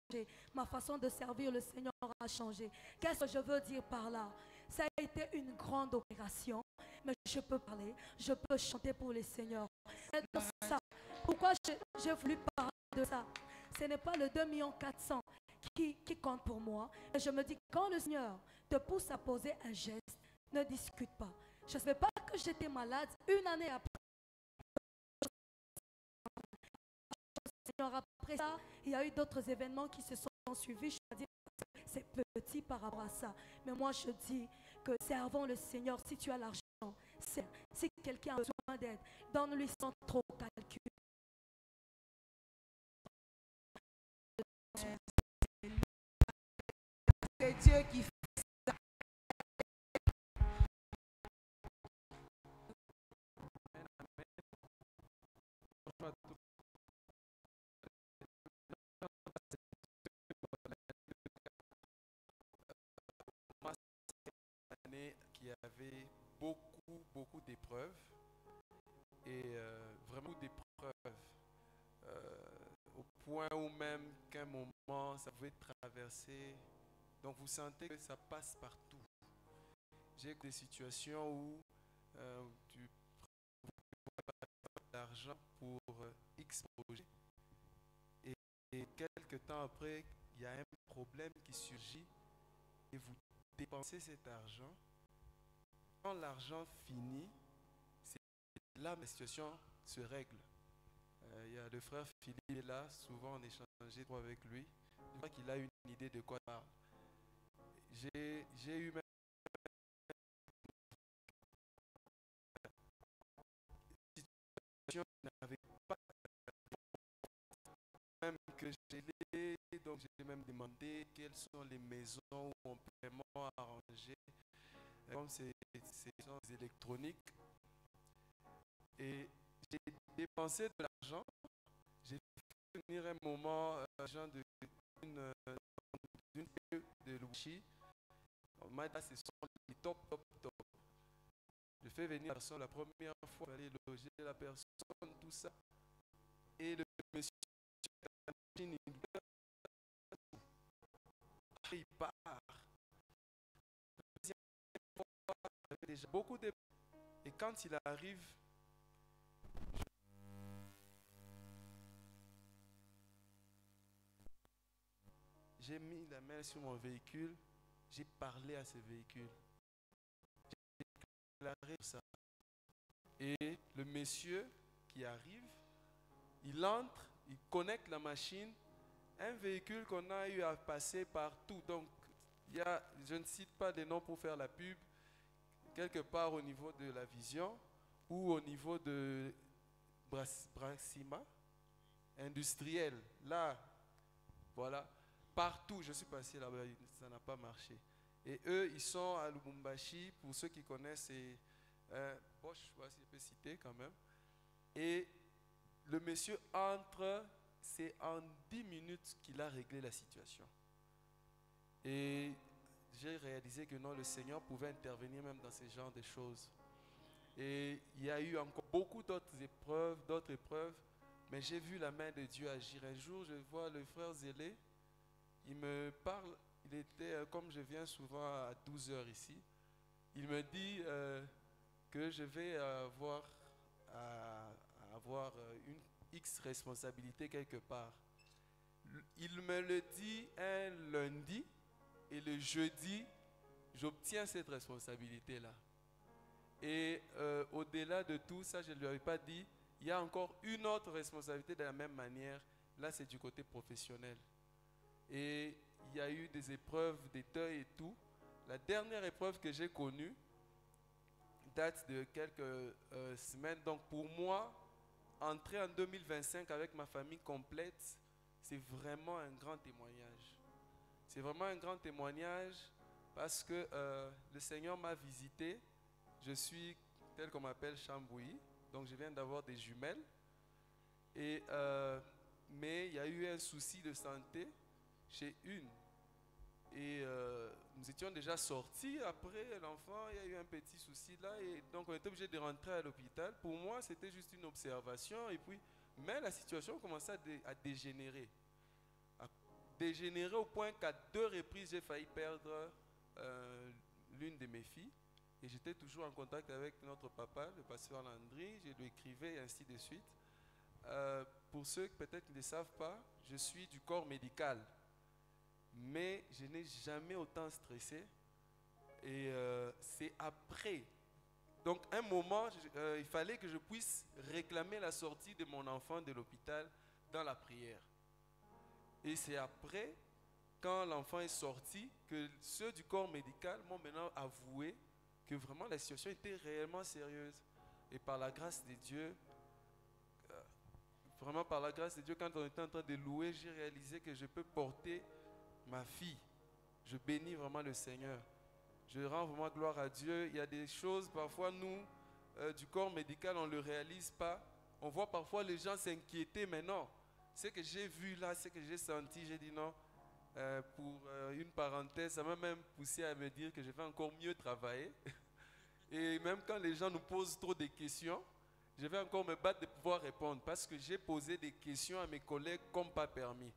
ma façon de servir le Seigneur a changé. Qu'est-ce que je veux dire par là? Ça a été une grande opération, mais je peux parler, je peux chanter pour le Seigneur. Ça, pourquoi j'ai voulu parler de ça? Ce n'est pas le 2,4 millions qui compte pour moi. Et je me dis, quand le Seigneur te pousse à poser un geste, ne discute pas. Je ne savais pas que j'étais malade une année après. Seigneur, après ça, il y a eu d'autres événements qui se sont suivis. Je veux dire, c'est petit par rapport à ça. Mais moi, je dis que servons le Seigneur. Si tu as l'argent, sers. Si quelqu'un a besoin d'aide, donne-lui sans trop calculer. C'est Dieu qui fait ça. Qui avait beaucoup d'épreuves et vraiment d'épreuves au point où même qu'un moment ça pouvait traverser, donc vous sentez que ça passe partout. J'ai des situations où tu prends l'argent pour X projet et quelques temps après il y a un problème qui surgit et vous dépensez cet argent. Quand l'argent finit, c'est là que la situation se règle. Il y a le frère Philippe là, souvent on échangeait trop avec lui. Je crois qu'il a une idée de quoi il parle. J'ai eu même une situation qui n'avait pas même que j'ai l'ai, donc j'ai même demandé quelles sont les maisons où on peut vraiment arranger. Comme c'est électroniques, et j'ai dépensé de l'argent, j'ai fait venir un moment l'argent d'une de Louchi. On m'a dit ce sont les top. Je fais venir la personne la première fois, il fallait loger la personne, tout ça. Et le monsieur, il part. Il avait déjà beaucoup de... Et quand il arrive, j'ai mis la main sur mon véhicule, j'ai parlé à ce véhicule. J'ai déclaré ça. Et le monsieur qui arrive, il entre, il connecte la machine, un véhicule qu'on a eu à passer partout. Donc, je ne cite pas des noms pour faire la pub, quelque part au niveau de la vision ou au niveau de Brassima, industriel. Là, voilà, partout, je suis passé là-bas, ça n'a pas marché. Et eux, ils sont à Lubumbashi, pour ceux qui connaissent, c'est Bosch, voilà, si je peux citer quand même. Et le monsieur entre, c'est en 10 minutes qu'il a réglé la situation. Et j'ai réalisé que non, le Seigneur pouvait intervenir même dans ce genre de choses. Et il y a eu encore beaucoup d'autres épreuves, mais j'ai vu la main de Dieu agir. Un jour, je vois le frère Zélé, il me parle, il était, comme je viens souvent à 12h ici, il me dit que je vais avoir une X responsabilité quelque part. Il me le dit un lundi et le jeudi, j'obtiens cette responsabilité-là. Et au-delà de tout ça, je ne lui avais pas dit, il y a encore une autre responsabilité de la même manière. Là, c'est du côté professionnel. Et il y a eu des épreuves, des deuils et tout. La dernière épreuve que j'ai connue date de quelques semaines. Donc pour moi, entrer en 2025 avec ma famille complète, c'est vraiment un grand témoignage. C'est vraiment un grand témoignage parce que le Seigneur m'a visité. Je suis tel qu'on m'appelle Chambouilly, donc je viens d'avoir des jumelles. Et, mais il y a eu un souci de santé chez une. Et nous étions déjà sortis après l'enfant, il y a eu un petit souci là, et donc on était obligé de rentrer à l'hôpital. Pour moi, c'était juste une observation, et puis, mais la situation commençait à dégénérer. À dégénérer au point qu'à 2 reprises, j'ai failli perdre l'une de mes filles. Et j'étais toujours en contact avec notre papa, le pasteur Landry, je lui écrivais et ainsi de suite. Pour ceux qui peut-être ne le savent pas, je suis du corps médical. Mais je n'ai jamais autant stressé. Et c'est après. Donc, un moment, il fallait que je puisse réclamer la sortie de mon enfant de l'hôpital dans la prière. Et c'est après, quand l'enfant est sorti, que ceux du corps médical m'ont maintenant avoué que vraiment la situation était réellement sérieuse. Et par la grâce de Dieu, vraiment par la grâce de Dieu, quand on était en train de louer, j'ai réalisé que je peux porter ma fille. Je bénis vraiment le Seigneur. Je rends vraiment gloire à Dieu. Il y a des choses, parfois nous, du corps médical, on ne le réalise pas. On voit parfois les gens s'inquiéter, mais non. Ce que j'ai vu là, ce que j'ai senti, j'ai dit non. Pour une parenthèse, ça m'a même poussé à me dire que je vais encore mieux travailler. Et même quand les gens nous posent trop de questions, je vais encore me battre de pouvoir répondre parce que j'ai posé des questions à mes collègues comme pas permis.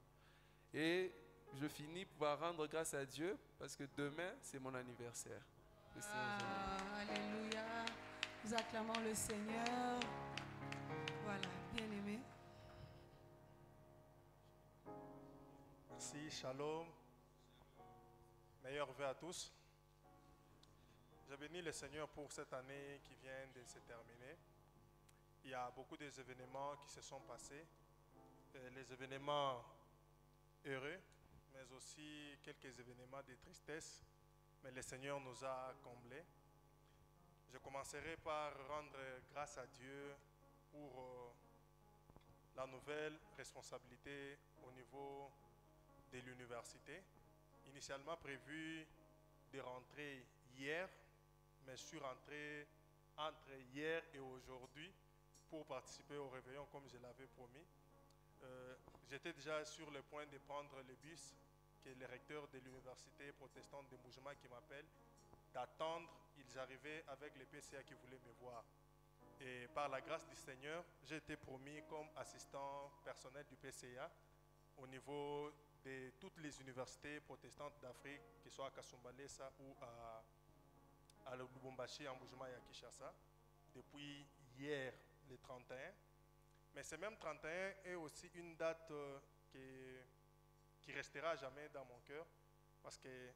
Et je finis par rendre grâce à Dieu parce que demain, c'est mon anniversaire. Alléluia. Nous acclamons le Seigneur. Voilà, bien aimé. Merci, shalom. Meilleurs vœux à tous. Je bénis le Seigneur pour cette année qui vient de se terminer. Il y a beaucoup d'événements qui se sont passés. Les événements heureux, mais aussi quelques événements de tristesse. Mais le Seigneur nous a comblés. Je commencerai par rendre grâce à Dieu pour la nouvelle responsabilité au niveau de l'université. Initialement prévu de rentrer hier, mais je suis rentré entre hier et aujourd'hui pour participer au réveillon comme je l'avais promis. J'étais déjà sur le point de prendre le bus, que le recteur de l'université protestante de Moujma qui m'appelle, d'attendre ils arrivaient avec les PCA qui voulaient me voir. Et par la grâce du Seigneur, j'ai été promis comme assistant personnel du PCA au niveau de toutes les universités protestantes d'Afrique, que ce soit à Kasumbalesa ou à Lubumbashi, en Mbuji-Mayi et à Kinshasa, depuis hier, le 31. Mais ce même 31 est aussi une date qui restera à jamais dans mon cœur, parce que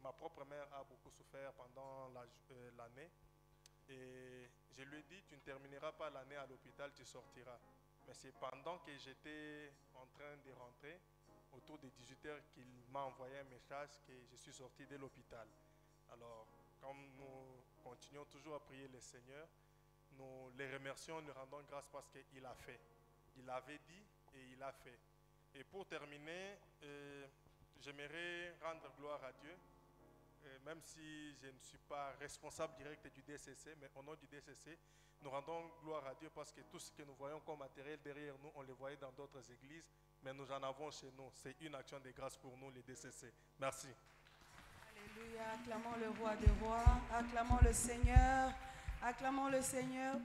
ma propre mère a beaucoup souffert pendant l'année. Et je lui ai dit, tu ne termineras pas l'année à l'hôpital, tu sortiras. Mais c'est pendant que j'étais en train de rentrer, autour de 18h, qu'il m'a envoyé un message que je suis sorti de l'hôpital. Alors, comme nous continuons toujours à prier le Seigneur, nous les remercions, nous rendons grâce parce qu'il a fait. Il avait dit et il a fait. Et pour terminer, j'aimerais rendre gloire à Dieu, même si je ne suis pas responsable direct du DCC, mais au nom du DCC, nous rendons gloire à Dieu parce que tout ce que nous voyons comme matériel derrière nous, on le voyait dans d'autres églises, mais nous en avons chez nous. C'est une action de grâce pour nous, les DCC. Merci. Alléluia. Acclamons le roi des rois. Acclamons le Seigneur. Acclamons le Seigneur.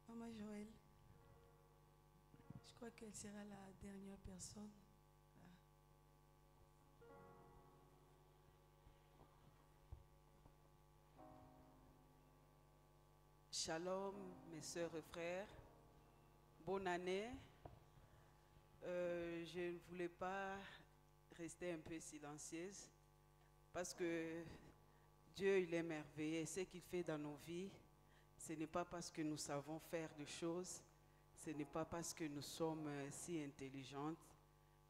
Maman Joël, je crois qu'elle sera la dernière personne. Shalom, mes sœurs et frères. Bonne année. Je ne voulais pas rester un peu silencieuse parce que Dieu, il est merveilleux. Ce qu'il fait dans nos vies, ce n'est pas parce que nous savons faire des choses, ce n'est pas parce que nous sommes si intelligentes,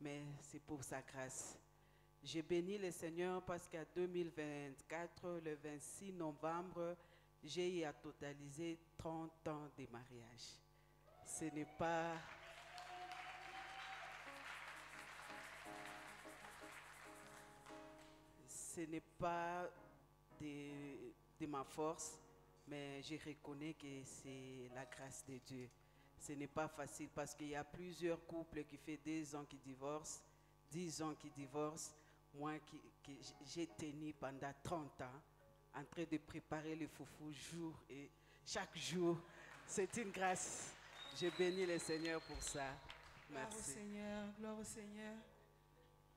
mais c'est pour sa grâce. J'ai béni le Seigneur parce qu'à 2024, le 26 novembre, j'ai eu à totaliser 30 ans de mariage. Ce n'est pas... Ce n'est pas de ma force, mais je reconnais que c'est la grâce de Dieu. Ce n'est pas facile parce qu'il y a plusieurs couples qui font 2 ans qui divorcent, 10 ans qui divorcent. Moi, j'ai tenu pendant 30 ans en train de préparer le foufou jour et chaque jour. C'est une grâce. Je bénis le Seigneur pour ça. Merci. Gloire au Seigneur, gloire au Seigneur.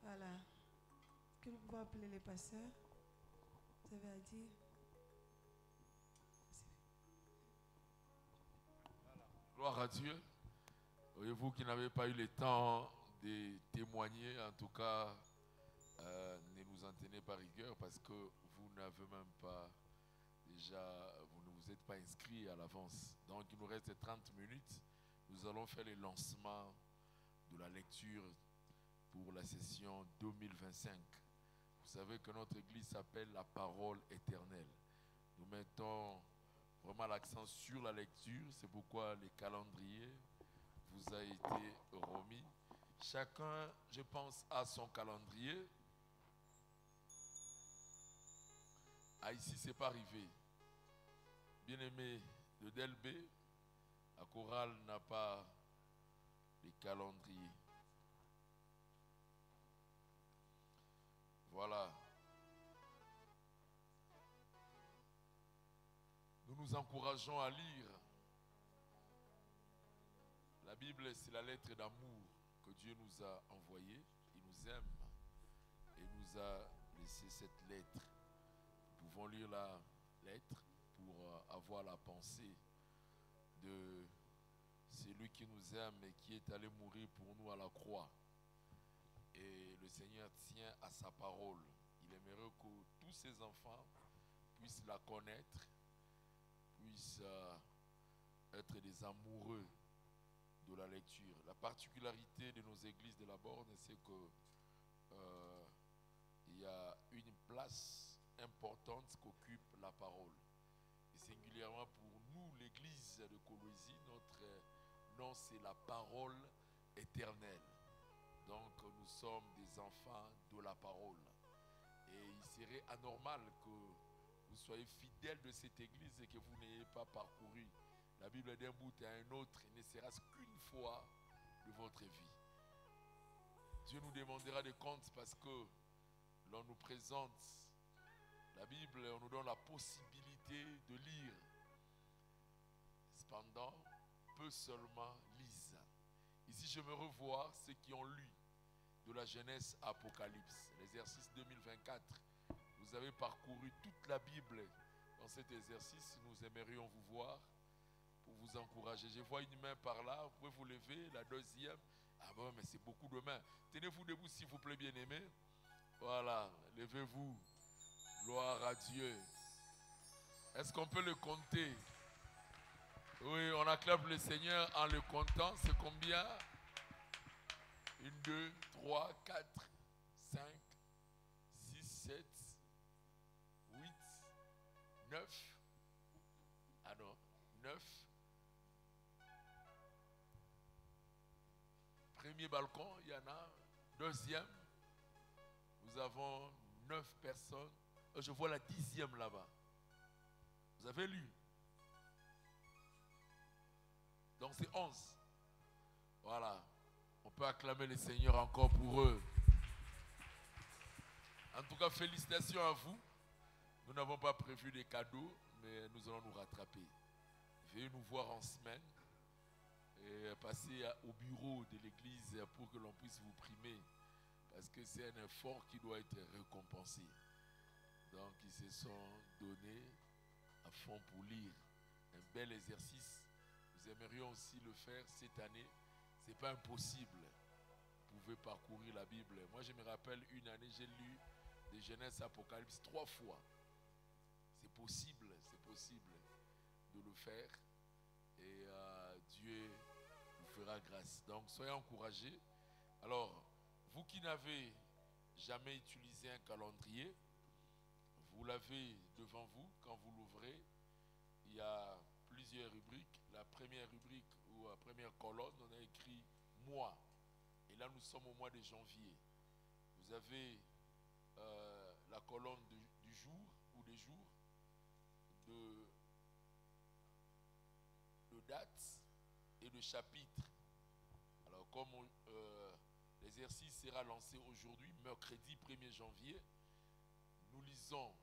Voilà. Est-ce que nous pouvons appeler les pasteurs? Vous avez à dire? Gloire à Dieu. Voyez-vous qui n'avez pas eu le temps de témoigner, en tout cas, ne nous en tenez pas rigueur parce que vous n'avez même pas déjà, vous ne vous êtes pas inscrit à l'avance. Donc il nous reste 30 minutes. Nous allons faire le lancement de la lecture pour la session 2025. Vous savez que notre église s'appelle la parole éternelle. Nous mettons vraiment l'accent sur la lecture. C'est pourquoi le calendrier vous a été remis. Chacun, je pense, a son calendrier. Ah, ici, ce n'est pas arrivé. Bien-aimé de Delbé, la chorale n'a pas de calendrier. Voilà. Nous nous encourageons à lire. La Bible, c'est la lettre d'amour que Dieu nous a envoyée. Il nous aime et nous a laissé cette lettre. Nous pouvons lire la lettre pour avoir la pensée de celui qui nous aime et qui est allé mourir pour nous à la croix. Et le Seigneur tient à sa parole. Il aimerait que tous ses enfants puissent la connaître, puissent être des amoureux de la lecture. La particularité de nos églises de la Borne, c'est que il y a une place importante qu'occupe la parole. Et singulièrement pour nous, l'église de Kolwezi, notre nom, c'est la parole éternelle. Donc nous sommes des enfants de la parole. Et il serait anormal que vous soyez fidèles de cette église et que vous n'ayez pas parcouru la Bible d'un bout à un autre. Il ne sera qu'une fois de votre vie. Dieu nous demandera des comptes parce que l'on nous présente la Bible, on nous donne la possibilité de lire. Cependant, peu seulement lisent. Ici, je me revois ceux qui ont lu de la Genèse Apocalypse, l'exercice 2024. Vous avez parcouru toute la Bible dans cet exercice. Nous aimerions vous voir pour vous encourager. Je vois une main par là, vous pouvez vous lever. La deuxième, ah bon, mais c'est beaucoup de mains. Tenez-vous debout s'il vous plaît, bien-aimés. Voilà, levez-vous. Gloire à Dieu. Est-ce qu'on peut le compter? Oui, on acclame le Seigneur en le comptant. C'est combien? 1, 2, 3, 4, 5, 6, 7, 8, 9. Ah non, 9. Premier balcon, il y en a. Deuxième, nous avons 9 personnes. Je vois la 10e là-bas. Vous avez lu? Donc c'est 11. Voilà. On peut acclamer le Seigneur encore pour eux. En tout cas, félicitations à vous. Nous n'avons pas prévu des cadeaux, mais nous allons nous rattraper. Veuillez nous voir en semaine et passer au bureau de l'église pour que l'on puisse vous primer. Parce que c'est un effort qui doit être récompensé. Donc, ils se sont donnés à fond pour lire. Un bel exercice. Nous aimerions aussi le faire cette année. Ce n'est pas impossible. Vous pouvez parcourir la Bible. Moi, je me rappelle une année, j'ai lu de Genèse Apocalypse 3 fois. C'est possible de le faire. Et Dieu vous fera grâce. Donc, soyez encouragés. Alors, vous qui n'avez jamais utilisé un calendrier, vous l'avez devant vous. Quand vous l'ouvrez, il y a plusieurs rubriques. La première rubrique ou la première colonne, on a écrit mois. Et là, nous sommes au mois de janvier. Vous avez la colonne du jour ou des jours, de date et de chapitre. Alors, comme l'exercice sera lancé aujourd'hui, mercredi 1er janvier, nous lisons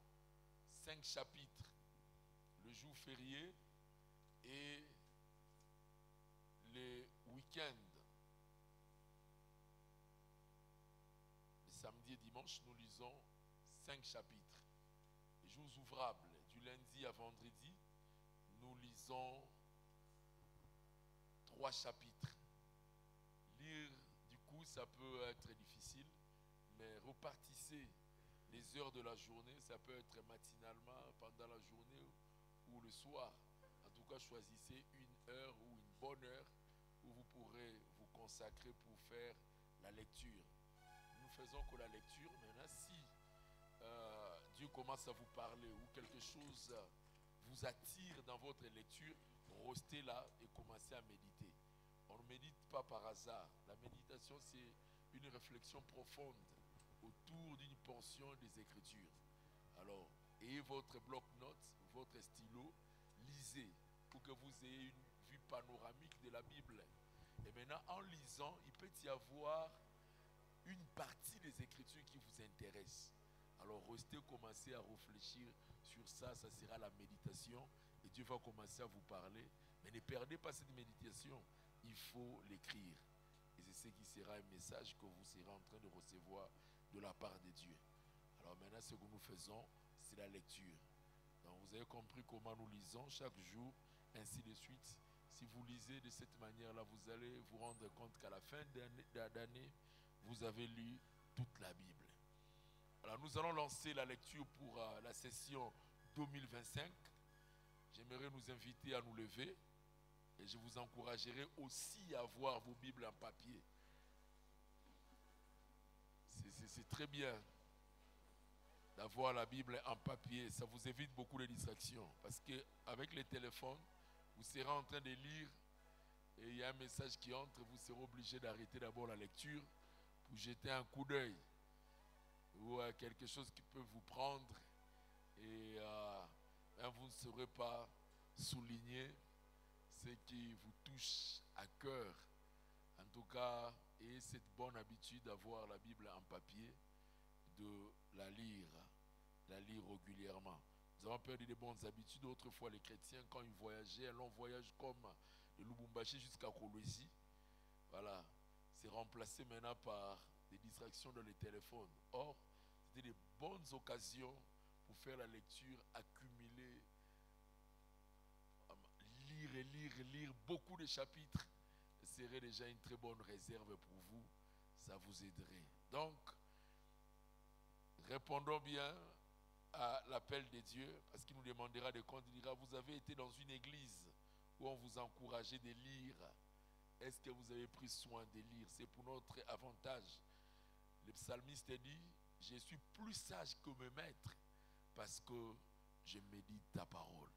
5 chapitres, le jour férié et les week-ends. Le samedi et dimanche, nous lisons 5 chapitres. Les jours ouvrables, du lundi à vendredi, nous lisons 3 chapitres. Lire, du coup, ça peut être difficile, mais repartissez les heures de la journée. Ça peut être matinalement, pendant la journée ou le soir. En tout cas, choisissez une heure ou une bonne heure où vous pourrez vous consacrer pour faire la lecture. Nous faisons que la lecture. Maintenant, si Dieu commence à vous parler ou quelque chose vous attire dans votre lecture, restez là et commencez à méditer. On ne médite pas par hasard. La méditation, c'est une réflexion profonde autour d'une portion des Écritures. Alors, ayez votre bloc-notes, votre stylo, lisez pour que vous ayez une vue panoramique de la Bible. Et maintenant, en lisant, il peut y avoir une partie des Écritures qui vous intéresse. Alors, restez, commencez à réfléchir sur ça, ça sera la méditation et Dieu va commencer à vous parler. Mais ne perdez pas cette méditation, il faut l'écrire. Et c'est ce qui sera un message que vous serez en train de recevoir de la part de Dieu. Alors maintenant, ce que nous faisons, c'est la lecture. Donc vous avez compris comment nous lisons chaque jour, ainsi de suite. Si vous lisez de cette manière-là, vous allez vous rendre compte qu'à la fin d'année, vous avez lu toute la Bible. Alors nous allons lancer la lecture pour la session 2025. J'aimerais nous inviter à nous lever et je vous encouragerai aussi à avoir vos Bibles en papier. C'est très bien d'avoir la Bible en papier. Ça vous évite beaucoup de distractions. Parce qu'avec les téléphones, vous serez en train de lire et il y a un message qui entre, vous serez obligé d'arrêter d'abord la lecture pour jeter un coup d'œil ou quelque chose qui peut vous prendre et vous ne saurez pas souligner ce qui vous touche à cœur. En tout cas, ayez cette bonne habitude d'avoir la Bible en papier. de la lire régulièrement. Nous avons perdu des bonnes habitudes. Autrefois, les chrétiens, quand ils voyageaient, un long voyage comme de Lubumbashi jusqu'à Kolwezi, voilà, c'est remplacé maintenant par des distractions dans les téléphones. Or, c'était des bonnes occasions pour faire la lecture, accumuler, lire beaucoup de chapitres. Ce serait déjà une très bonne réserve pour vous. Ça vous aiderait. Donc, répondons bien à l'appel de Dieu, parce qu'il nous demandera de compte. Il dira, vous avez été dans une église où on vous encourageait de lire. Est-ce que vous avez pris soin de lire? C'est pour notre avantage. Le psalmiste dit, je suis plus sage que mes maîtres parce que je médite ta parole.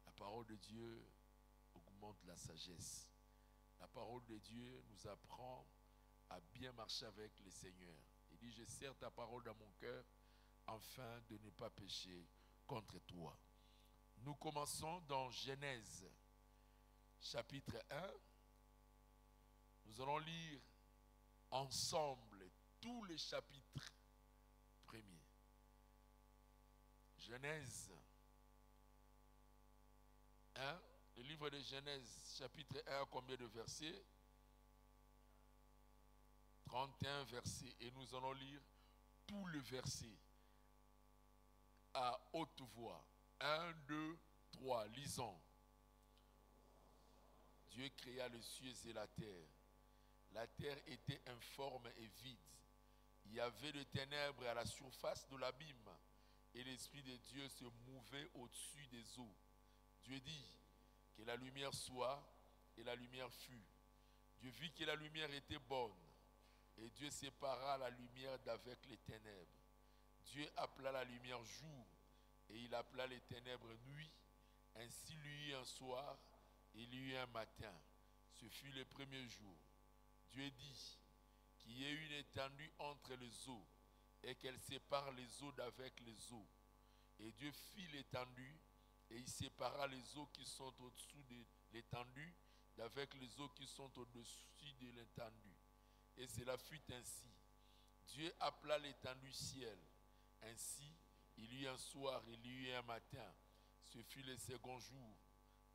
La parole de Dieu augmente la sagesse. La parole de Dieu nous apprend à bien marcher avec le Seigneur. Il dit, je serre ta parole dans mon cœur afin de ne pas pécher contre toi. Nous commençons dans Genèse chapitre 1. Nous allons lire ensemble tous les chapitres premiers. Genèse 1, le livre de Genèse chapitre 1, combien de versets? 31 versets. Et nous allons lire tous les versets à haute voix. 1, 2, 3, lisons. Dieu créa les cieux et la terre. La terre était informe et vide. Il y avait des ténèbres à la surface de l'abîme, et l'Esprit de Dieu se mouvait au-dessus des eaux. Dieu dit que la lumière soit, et la lumière fut. Dieu vit que la lumière était bonne, et Dieu sépara la lumière d'avec les ténèbres. Dieu appela la lumière jour, et il appela les ténèbres nuit. Ainsi il y eut un soir, et il y eut un matin. Ce fut le premier jour. Dieu dit qu'il y ait une étendue entre les eaux, et qu'elle sépare les eaux d'avec les eaux. Et Dieu fit l'étendue, et il sépara les eaux qui sont au-dessous de l'étendue d'avec les eaux qui sont au-dessus de l'étendue. Et cela fut ainsi. Dieu appela l'étendue ciel. Ainsi, il y eut un soir, il y eut un matin. Ce fut le second jour.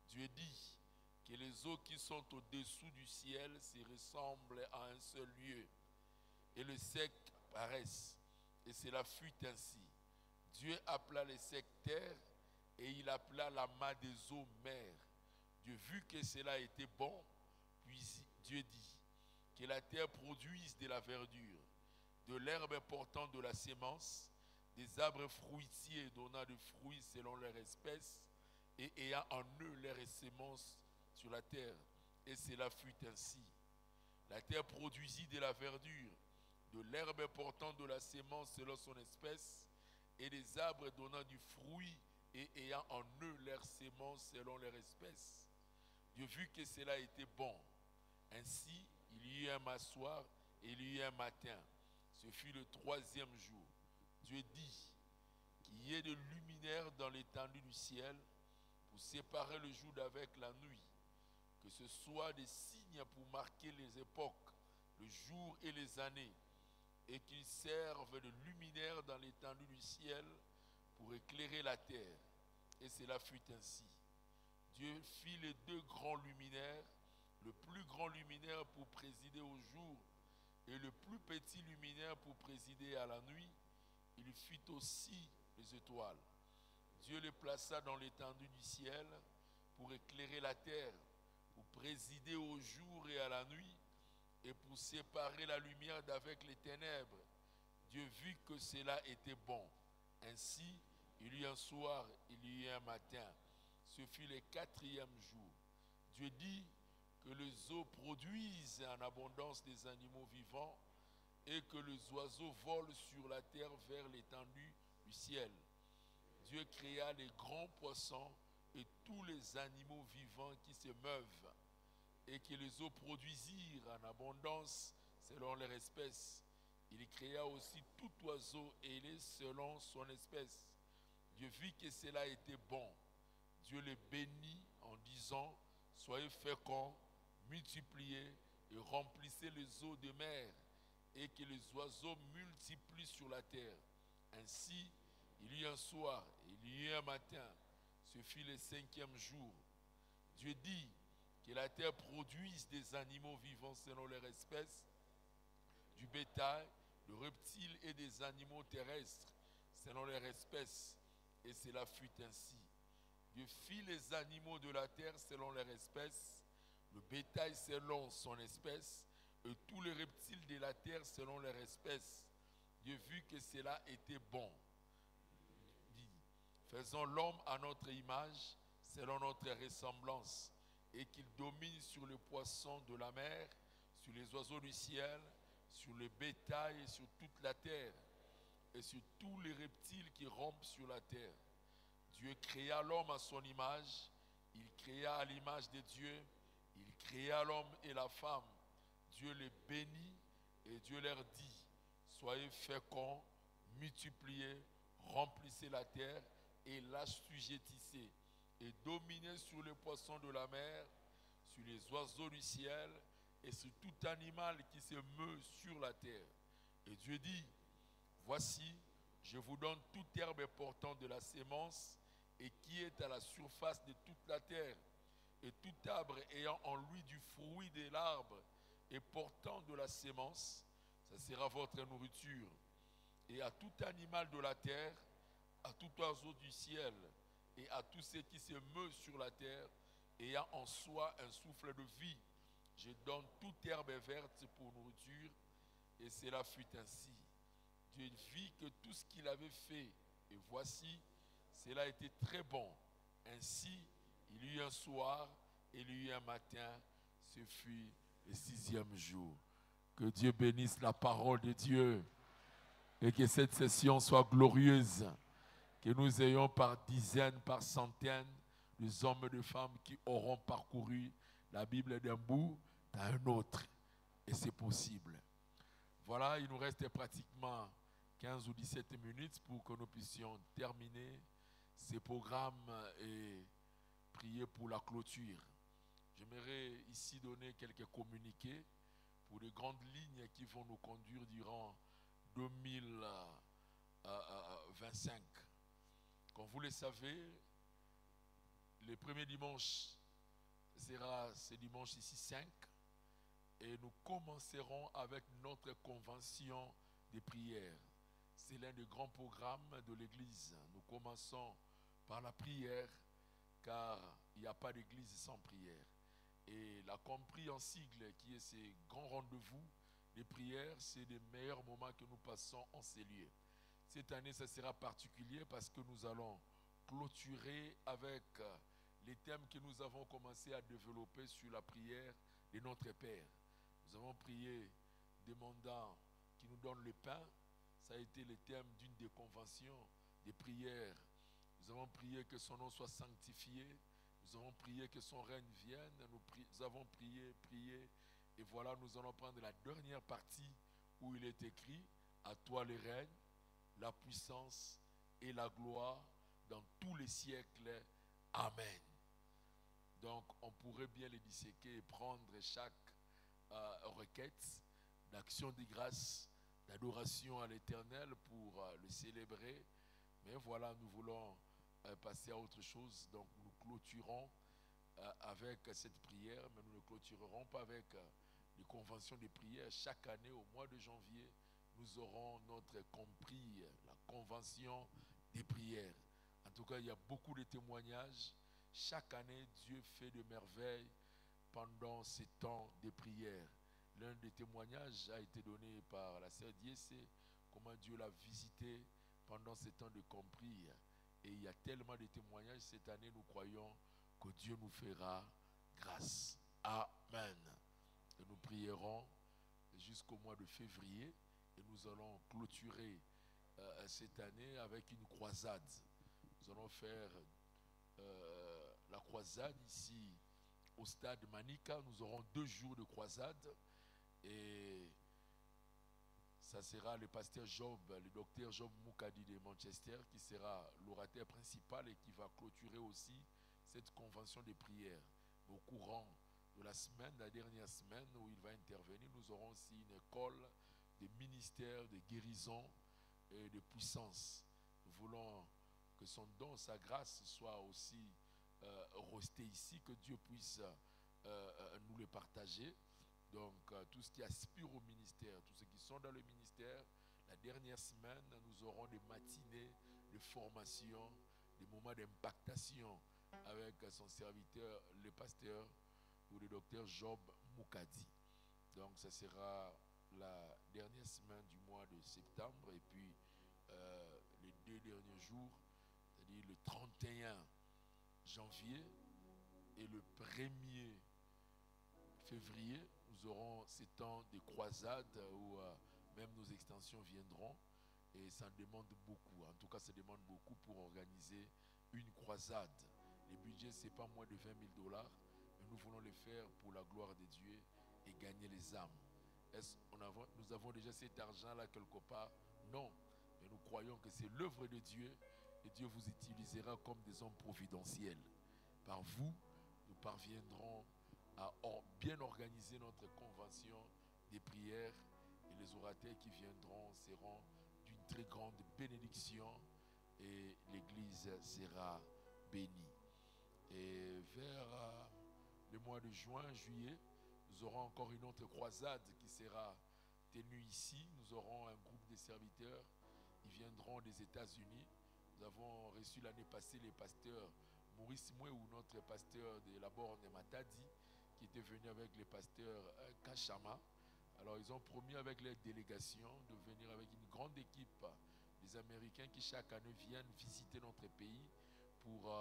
Dieu dit que les eaux qui sont au-dessous du ciel se ressemblent à un seul lieu, et le sec paraissent. Et cela fut ainsi. Dieu appela les secs terre, et il appela la main des eaux mer. Dieu vit que cela était bon, puis Dieu dit que la terre produise de la verdure, de l'herbe portant de la sémence, des arbres fruitiers donnant des fruits selon leur espèce, et ayant en eux leur sémence sur la terre. Et cela fut ainsi. La terre produisit de la verdure, de l'herbe portant de la sémence selon son espèce, et des arbres donnant du fruit et ayant en eux leur sémence selon leur espèce. Dieu vit que cela était bon. Ainsi, il y eut un soir et il y eut un matin. Ce fut le troisième jour. Dieu dit qu'il y ait des luminaires dans l'étendue du ciel pour séparer le jour d'avec la nuit, que ce soit des signes pour marquer les époques, le jour et les années, et qu'ils servent de luminaires dans l'étendue du ciel pour éclairer la terre. Et cela fut ainsi. Dieu fit les deux grands luminaires, le plus grand luminaire pour présider au jour et le plus petit luminaire pour présider à la nuit. Il fit aussi les étoiles. Dieu les plaça dans l'étendue du ciel pour éclairer la terre, pour présider au jour et à la nuit, et pour séparer la lumière d'avec les ténèbres. Dieu vit que cela était bon. Ainsi, il y eut un soir, il y eut un matin. Ce fut le quatrième jour. Dieu dit que les eaux produisent en abondance des animaux vivants, et que les oiseaux volent sur la terre vers l'étendue du ciel. Dieu créa les grands poissons et tous les animaux vivants qui se meuvent, et que les eaux produisirent en abondance selon leur espèce. Il créa aussi tout oiseau ailé selon son espèce. Dieu vit que cela était bon. Dieu les bénit en disant, soyez féconds, multipliez et remplissez les eaux de mer, et que les oiseaux multiplient sur la terre. Ainsi, il y eut un soir, il y eut un matin. Ce fut le 5e jour. Dieu dit que la terre produise des animaux vivants selon leur espèce, du bétail, de reptiles et des animaux terrestres selon leur espèce. Et cela fut ainsi. Dieu fit les animaux de la terre selon leur espèce, le bétail selon son espèce, et tous les reptiles de la terre selon leur espèce. Dieu vit que cela était bon. Dit, faisons l'homme à notre image, selon notre ressemblance, et qu'il domine sur les poissons de la mer, sur les oiseaux du ciel, sur le bétail et sur toute la terre, et sur tous les reptiles qui rampent sur la terre. Dieu créa l'homme à son image, il créa à l'image de Dieu, il créa l'homme et la femme. Dieu les bénit et Dieu leur dit, soyez féconds, multipliez, remplissez la terre et l'assujettissez, et dominez sur les poissons de la mer, sur les oiseaux du ciel et sur tout animal qui se meut sur la terre. Et Dieu dit, voici, je vous donne toute herbe portant de la sémence et qui est à la surface de toute la terre, et tout arbre ayant en lui du fruit de l'arbre et portant de la sémence, ça sera votre nourriture. Et à tout animal de la terre, à tout oiseau du ciel, et à tous ceux qui se meuvent sur la terre, ayant en soi un souffle de vie, je donne toute herbe verte pour nourriture. Et cela fut ainsi. Dieu vit que tout ce qu'il avait fait, et voici, cela était très bon. Ainsi, il y eut un soir, et il y eut un matin, ce fut le 6e jour. Que Dieu bénisse la parole de Dieu, et que cette session soit glorieuse, que nous ayons par dizaines, par centaines, des hommes et des femmes qui auront parcouru la Bible d'un bout à un autre. Et c'est possible. Voilà, il nous reste pratiquement 15 ou 17 minutes pour que nous puissions terminer ces programmes et prier pour la clôture. J'aimerais ici donner quelques communiqués pour les grandes lignes qui vont nous conduire durant 2025. Comme vous le savez, le premier dimanche sera ce dimanche ici 5, et nous commencerons avec notre convention de prière. C'est l'un des grands programmes de l'Église. Nous commençons par la prière, car il n'y a pas d'église sans prière. Et la compris en sigle, qui est ces grands rendez-vous de prière, c'est les meilleurs moments que nous passons en ces lieux. Cette année, ça sera particulier parce que nous allons clôturer avec les thèmes que nous avons commencé à développer sur la prière de notre Père. Nous avons prié demandant qu'il nous donne le pain. Ça a été le thème d'une des conventions des prières. Nous avons prié que son nom soit sanctifié. Nous avons prié que son règne vienne. Nous avons prié. Et voilà, nous allons prendre la dernière partie où il est écrit « À toi le règne, la puissance et la gloire dans tous les siècles. Amen. » Donc, on pourrait bien les disséquer et prendre chaque requête d'action de grâce, d'adoration à l'Éternel pour le célébrer. Mais voilà, nous voulons passer à autre chose. Donc, nous clôturons avec cette prière, mais nous ne clôturerons pas avec les conventions de prière. Chaque année, au mois de janvier, nous aurons notre compris, la convention des prières. En tout cas, il y a beaucoup de témoignages. Chaque année, Dieu fait de merveilles pendant ces temps de prière. L'un des témoignages a été donné par la sœur Diessé, comment Dieu l'a visité pendant ces temps de compris. Et il y a tellement de témoignages cette année, nous croyons que Dieu nous fera grâce. Amen. Et nous prierons jusqu'au mois de février et nous allons clôturer cette année avec une croisade. Nous allons faire la croisade ici au stade Manica. Nous aurons 2 jours de croisade et ça sera le pasteur Job, le docteur Job Moukadi de Manchester qui sera l'orateur principal et qui va clôturer aussi cette convention de prière. Au courant de la semaine, la dernière semaine où il va intervenir, nous aurons aussi une école des ministères, de guérison et de puissance. Nous voulons que son don, sa grâce soit aussi resté ici, que Dieu puisse nous le partager. Donc, tout ce qui aspire au ministère, tous ceux qui sont dans le ministère, la dernière semaine, nous aurons des matinées de formation, des moments d'impactation avec son serviteur, le pasteur ou le docteur Job Moukadi. Donc, ça sera la dernière semaine du mois de septembre et puis les 2 derniers jours, c'est-à-dire le 31 janvier et le 1er février, nous aurons ces temps de croisade où même nos extensions viendront et ça demande beaucoup. En tout cas, ça demande beaucoup pour organiser une croisade. Le budget, ce n'est pas moins de 20 000 $, mais nous voulons le faire pour la gloire de Dieu et gagner les âmes. Nous avons déjà cet argent-là quelque part? Non, mais nous croyons que c'est l'œuvre de Dieu et Dieu vous utilisera comme des hommes providentiels. Par vous, nous parviendrons à bien organiser notre convention des prières et les orateurs qui viendront seront d'une très grande bénédiction et l'église sera bénie. Et vers le mois de juin, juillet, nous aurons encore une autre croisade qui sera tenue ici. Nous aurons un groupe de serviteurs. Ils viendront des États-Unis. Nous avons reçu l'année passée les pasteurs Maurice Mouéou, notre pasteur de la borne de Matadi, qui était venu avec les pasteurs Kachama. Alors ils ont promis avec leur délégation de venir avec une grande équipe des Américains qui chaque année viennent visiter notre pays pour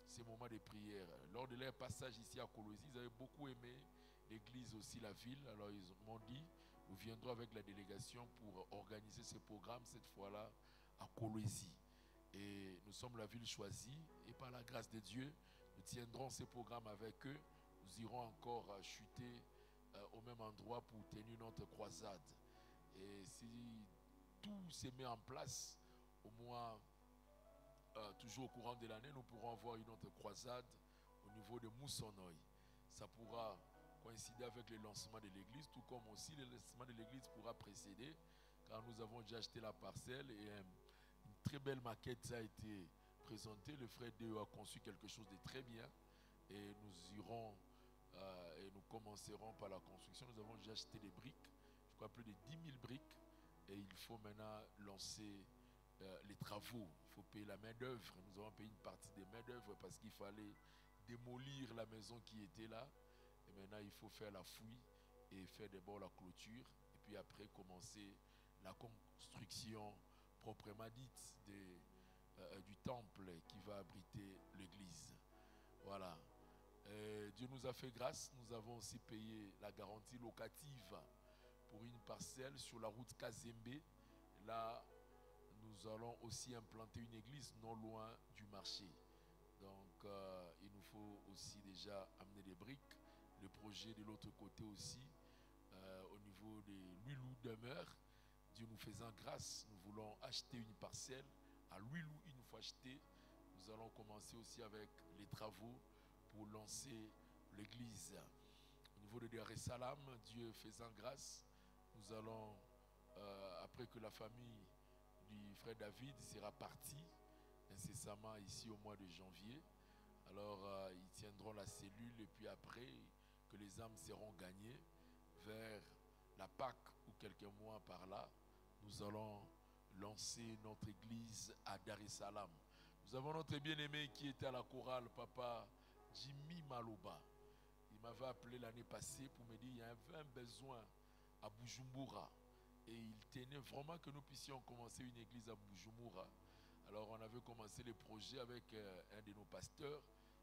ces moments de prière. Lors de leur passage ici à Colosie, ils avaient beaucoup aimé l'église aussi, la ville. Alors ils m'ont dit, nous viendrons avec la délégation pour organiser ce programme cette fois-là à Colosie. Et nous sommes la ville choisie et par la grâce de Dieu, nous tiendrons ce programme avec eux. Nous irons encore chuter au même endroit pour tenir notre croisade. Et si tout se met en place, au moins, toujours au courant de l'année, nous pourrons avoir une autre croisade au niveau de Moussonoï. Ça pourra coïncider avec le lancement de l'église, tout comme aussi le lancement de l'église pourra précéder, car nous avons déjà acheté la parcelle et une très belle maquette a été présentée. Le frère Déo a conçu quelque chose de très bien et nous irons et nous commencerons par la construction. Nous avons déjà acheté des briques, je crois plus de 10 000 briques, et il faut maintenant lancer les travaux. Il faut payer la main d'œuvre. Nous avons payé une partie des mains d'œuvre parce qu'il fallait démolir la maison qui était là. Et maintenant, il faut faire la fouille et faire d'abord la clôture. Et puis après, commencer la construction proprement dite du temple qui va abriter l'église. Voilà. Dieu nous a fait grâce. Nous avons aussi payé la garantie locative pour une parcelle sur la route Kazembe. Là, nous allons aussi implanter une église non loin du marché. Donc, il nous faut aussi déjà amener des briques. Le projet de l'autre côté aussi, au niveau de Louilou demeure. Dieu nous faisant grâce, nous voulons acheter une parcelle à Louilou. Une fois acheté, nous allons commencer aussi avec les travaux pour lancer l'église. Au niveau de Dar es Salaam, Dieu faisant grâce, nous allons, après que la famille du frère David sera partie incessamment ici au mois de janvier, alors ils tiendront la cellule et puis après que les âmes seront gagnées vers la Pâque ou quelques mois par là, nous allons lancer notre église à Dar es Salaam. Nous avons notre bien-aimé qui était à la chorale, Papa Jimmy Maloba. Il m'avait appelé l'année passée pour me dire qu'il y avait un besoin à Bujumbura. Et il tenait vraiment que nous puissions commencer une église à Bujumbura. Alors on avait commencé le projet avec un de nos pasteurs.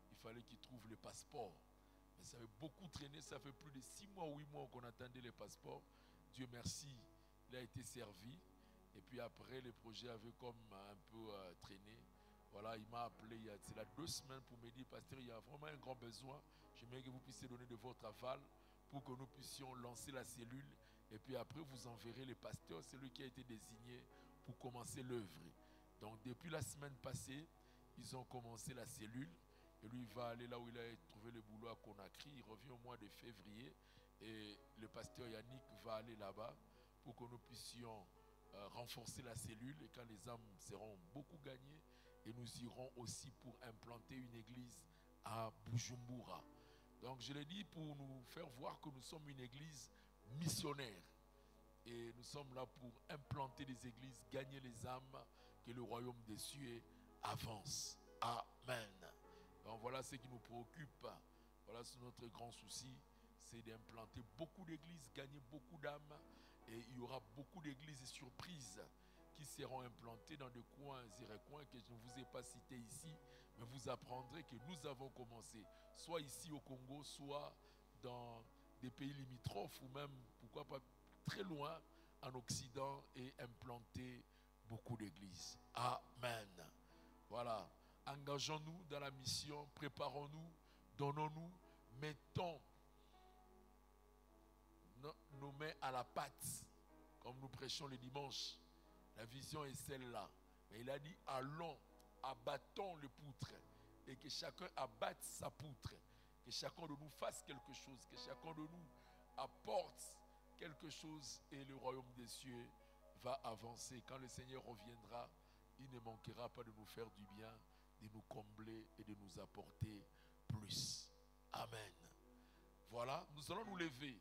Il fallait qu'il trouve le passeport. Mais ça avait beaucoup traîné. Ça fait plus de 6 mois, 8 mois qu'on attendait les passeports. Dieu merci, il a été servi. Et puis après, le projet avait comme un peu traîné. Voilà, il m'a appelé il y a 2 semaines pour me dire, pasteur, il y a vraiment un grand besoin. J'aimerais que vous puissiez donner de votre aval pour que nous puissions lancer la cellule. Et puis après, vous enverrez les pasteurs, c'est lui qui a été désigné pour commencer l'œuvre. Donc depuis la semaine passée, ils ont commencé la cellule. Et lui, il va aller là où il a trouvé le boulot à Conakry. Il revient au mois de février. Et le pasteur Yannick va aller là-bas pour que nous puissions renforcer la cellule et quand les âmes seront beaucoup gagnées, et nous irons aussi pour implanter une église à Bujumbura. Donc je l'ai dit pour nous faire voir que nous sommes une église missionnaire et nous sommes là pour implanter des églises, gagner les âmes, que le royaume des cieux avance. Amen. Donc voilà ce qui nous préoccupe. Voilà notre grand souci, c'est d'implanter beaucoup d'églises, gagner beaucoup d'âmes, et il y aura beaucoup d'églises surprises qui seront implantées dans des coins et recoins que je ne vous ai pas cités ici, mais vous apprendrez que nous avons commencé, soit ici au Congo, soit dans des pays limitrophes, ou même, pourquoi pas, très loin en Occident, et implanter beaucoup d'églises. Amen. Voilà. Engageons-nous dans la mission, préparons-nous, donnons-nous, mettons nos mains à la pâte, comme nous prêchons le dimanche. La vision est celle-là. Mais il a dit, allons, abattons le poutre, et que chacun abatte sa poutre, que chacun de nous fasse quelque chose, que chacun de nous apporte quelque chose, et le royaume des cieux va avancer. Quand le Seigneur reviendra, il ne manquera pas de nous faire du bien, de nous combler et de nous apporter plus. Amen. Voilà, nous allons nous lever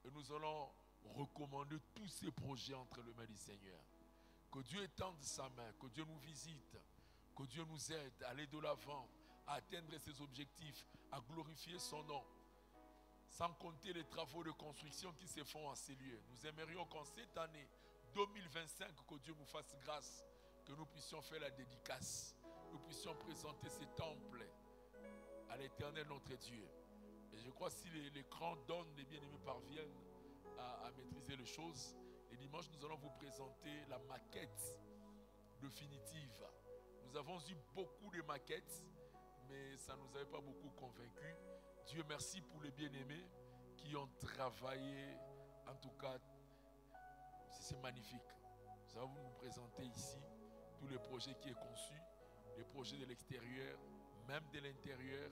et nous allons recommander tous ces projets entre les mains du Seigneur. Que Dieu étende sa main, que Dieu nous visite, que Dieu nous aide à aller de l'avant, à atteindre ses objectifs, à glorifier son nom. Sans compter les travaux de construction qui se font en ces lieux. Nous aimerions qu'en cette année 2025, que Dieu nous fasse grâce, que nous puissions faire la dédicace, nous puissions présenter ces temples à l'Éternel notre Dieu. Et je crois que si l'écran donne, les bien-aimés parviennent à maîtriser les choses, et dimanche nous allons vous présenter la maquette définitive. Nous avons eu beaucoup de maquettes, mais ça ne nous avait pas beaucoup convaincus. Dieu merci pour les bien-aimés qui ont travaillé. En tout cas, c'est magnifique. Nous allons vous présenter ici tous les projets qui sont conçus, les projets de l'extérieur, même de l'intérieur.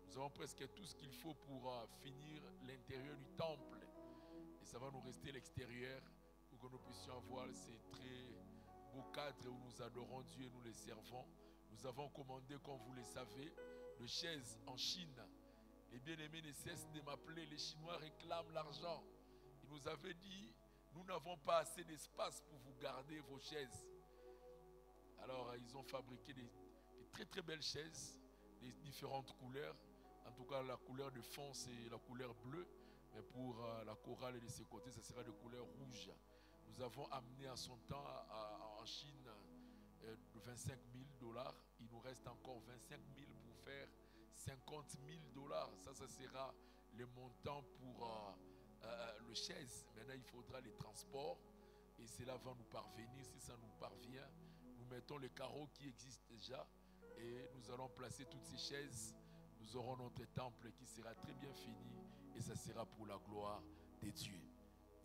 Nous avons presque tout ce qu'il faut pour finir l'intérieur du temple. Et ça va nous rester l'extérieur pour que nous puissions avoir ces très beaux cadres où nous adorons Dieu et nous les servons. Nous avons commandé, comme vous le savez, de chaises en Chine. Les bien-aimés ne cessent de m'appeler. Les Chinois réclament l'argent. Ils nous avaient dit, nous n'avons pas assez d'espace pour vous garder vos chaises. Alors, ils ont fabriqué des très très belles chaises, des différentes couleurs. En tout cas, la couleur de fond, c'est la couleur bleue. Mais pour la chorale de ses côtés, ça sera de couleur rouge. Nous avons amené à son temps en Chine de 25 000 $. Il nous reste encore 25 000 pour faire 50 000 $. Ça sera le montant pour le chaise. Maintenant, il faudra les transports. Et cela va nous parvenir. Si ça nous parvient, nous mettons les carreaux qui existent déjà. Et nous allons placer toutes ces chaises. Nous aurons notre temple qui sera très bien fini. Et ça sera pour la gloire de Dieu.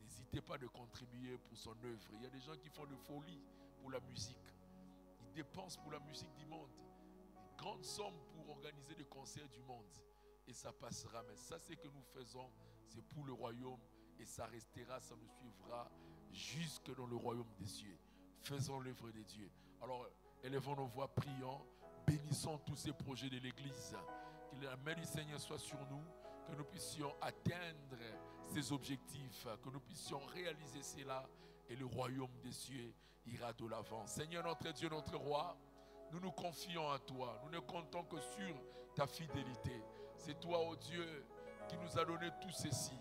N'hésitez pas de contribuer pour son œuvre. Il y a des gens qui font de folie pour la musique. Ils dépensent pour la musique du monde. Des grandes sommes pour organiser des concerts du monde. Et ça passera. Mais ça, c'est que nous faisons, c'est pour le royaume. Et ça restera, ça nous suivra jusque dans le royaume des cieux. Faisons l'œuvre de Dieu. Alors, élevons nos voix, prions. Bénissons tous ces projets de l'Église. Que la main du Seigneur soit sur nous. Que nous puissions atteindre ces objectifs. Que nous puissions réaliser cela. Et le royaume des cieux ira de l'avant. Seigneur notre Dieu, notre roi, nous nous confions à toi. Nous ne comptons que sur ta fidélité. C'est toi, ô Dieu, qui nous a donné tout ceci.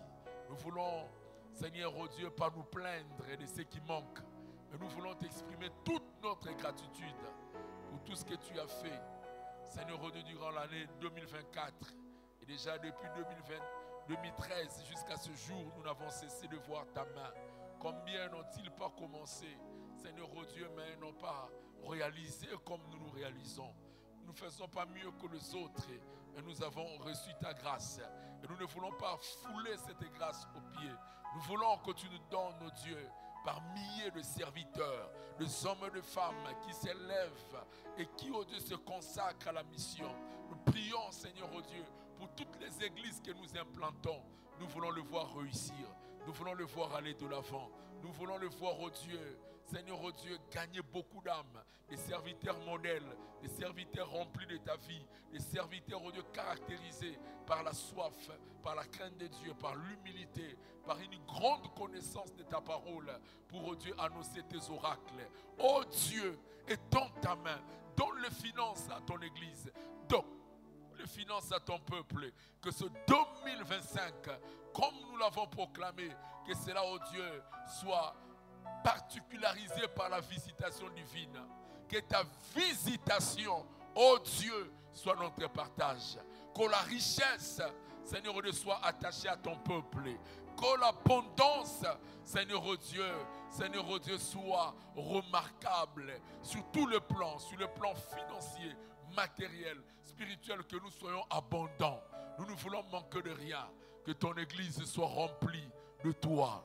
Nous voulons, Seigneur, ô Dieu, pas nous plaindre de ce qui manque. Mais nous voulons t'exprimer toute notre gratitude pour tout ce que tu as fait. Seigneur, ô Dieu, durant l'année 2024. Et déjà depuis 2013 jusqu'à ce jour, nous n'avons cessé de voir ta main. Combien n'ont-ils pas commencé, Seigneur, ô Dieu, mais n'ont pas réalisé comme nous nous réalisons. Nous ne faisons pas mieux que les autres, et nous avons reçu ta grâce. Et nous ne voulons pas fouler cette grâce aux pieds. Nous voulons que tu nous donnes, ô Dieu, par milliers de serviteurs, de hommes et de femmes qui s'élèvent et qui, ô Dieu, se consacrent à la mission. Nous prions, Seigneur, ô Dieu, pour toutes les églises que nous implantons. Nous voulons le voir réussir. Nous voulons le voir aller de l'avant. Nous voulons le voir, oh Dieu. Seigneur, oh Dieu, gagner beaucoup d'âmes, des serviteurs modèles, des serviteurs remplis de ta vie, des serviteurs, oh Dieu, caractérisés par la soif, par la crainte de Dieu, par l'humilité, par une grande connaissance de ta parole, pour, oh Dieu, annoncer tes oracles. Oh Dieu, étends ta main, donne les finances à ton Église, donne les finances à ton peuple, que ce 2025, comme nous l'avons proclamé, que cela, oh Dieu, soit particularisé par la visitation divine. Que ta visitation, oh Dieu, soit notre partage. Que la richesse, Seigneur, soit attachée à ton peuple. Que l'abondance, Seigneur, oh Dieu, soit remarquable sur tout le plan, sur le plan financier, matériel, spirituel, que nous soyons abondants. Nous ne voulons manquer de rien. Que ton Église soit remplie de toi.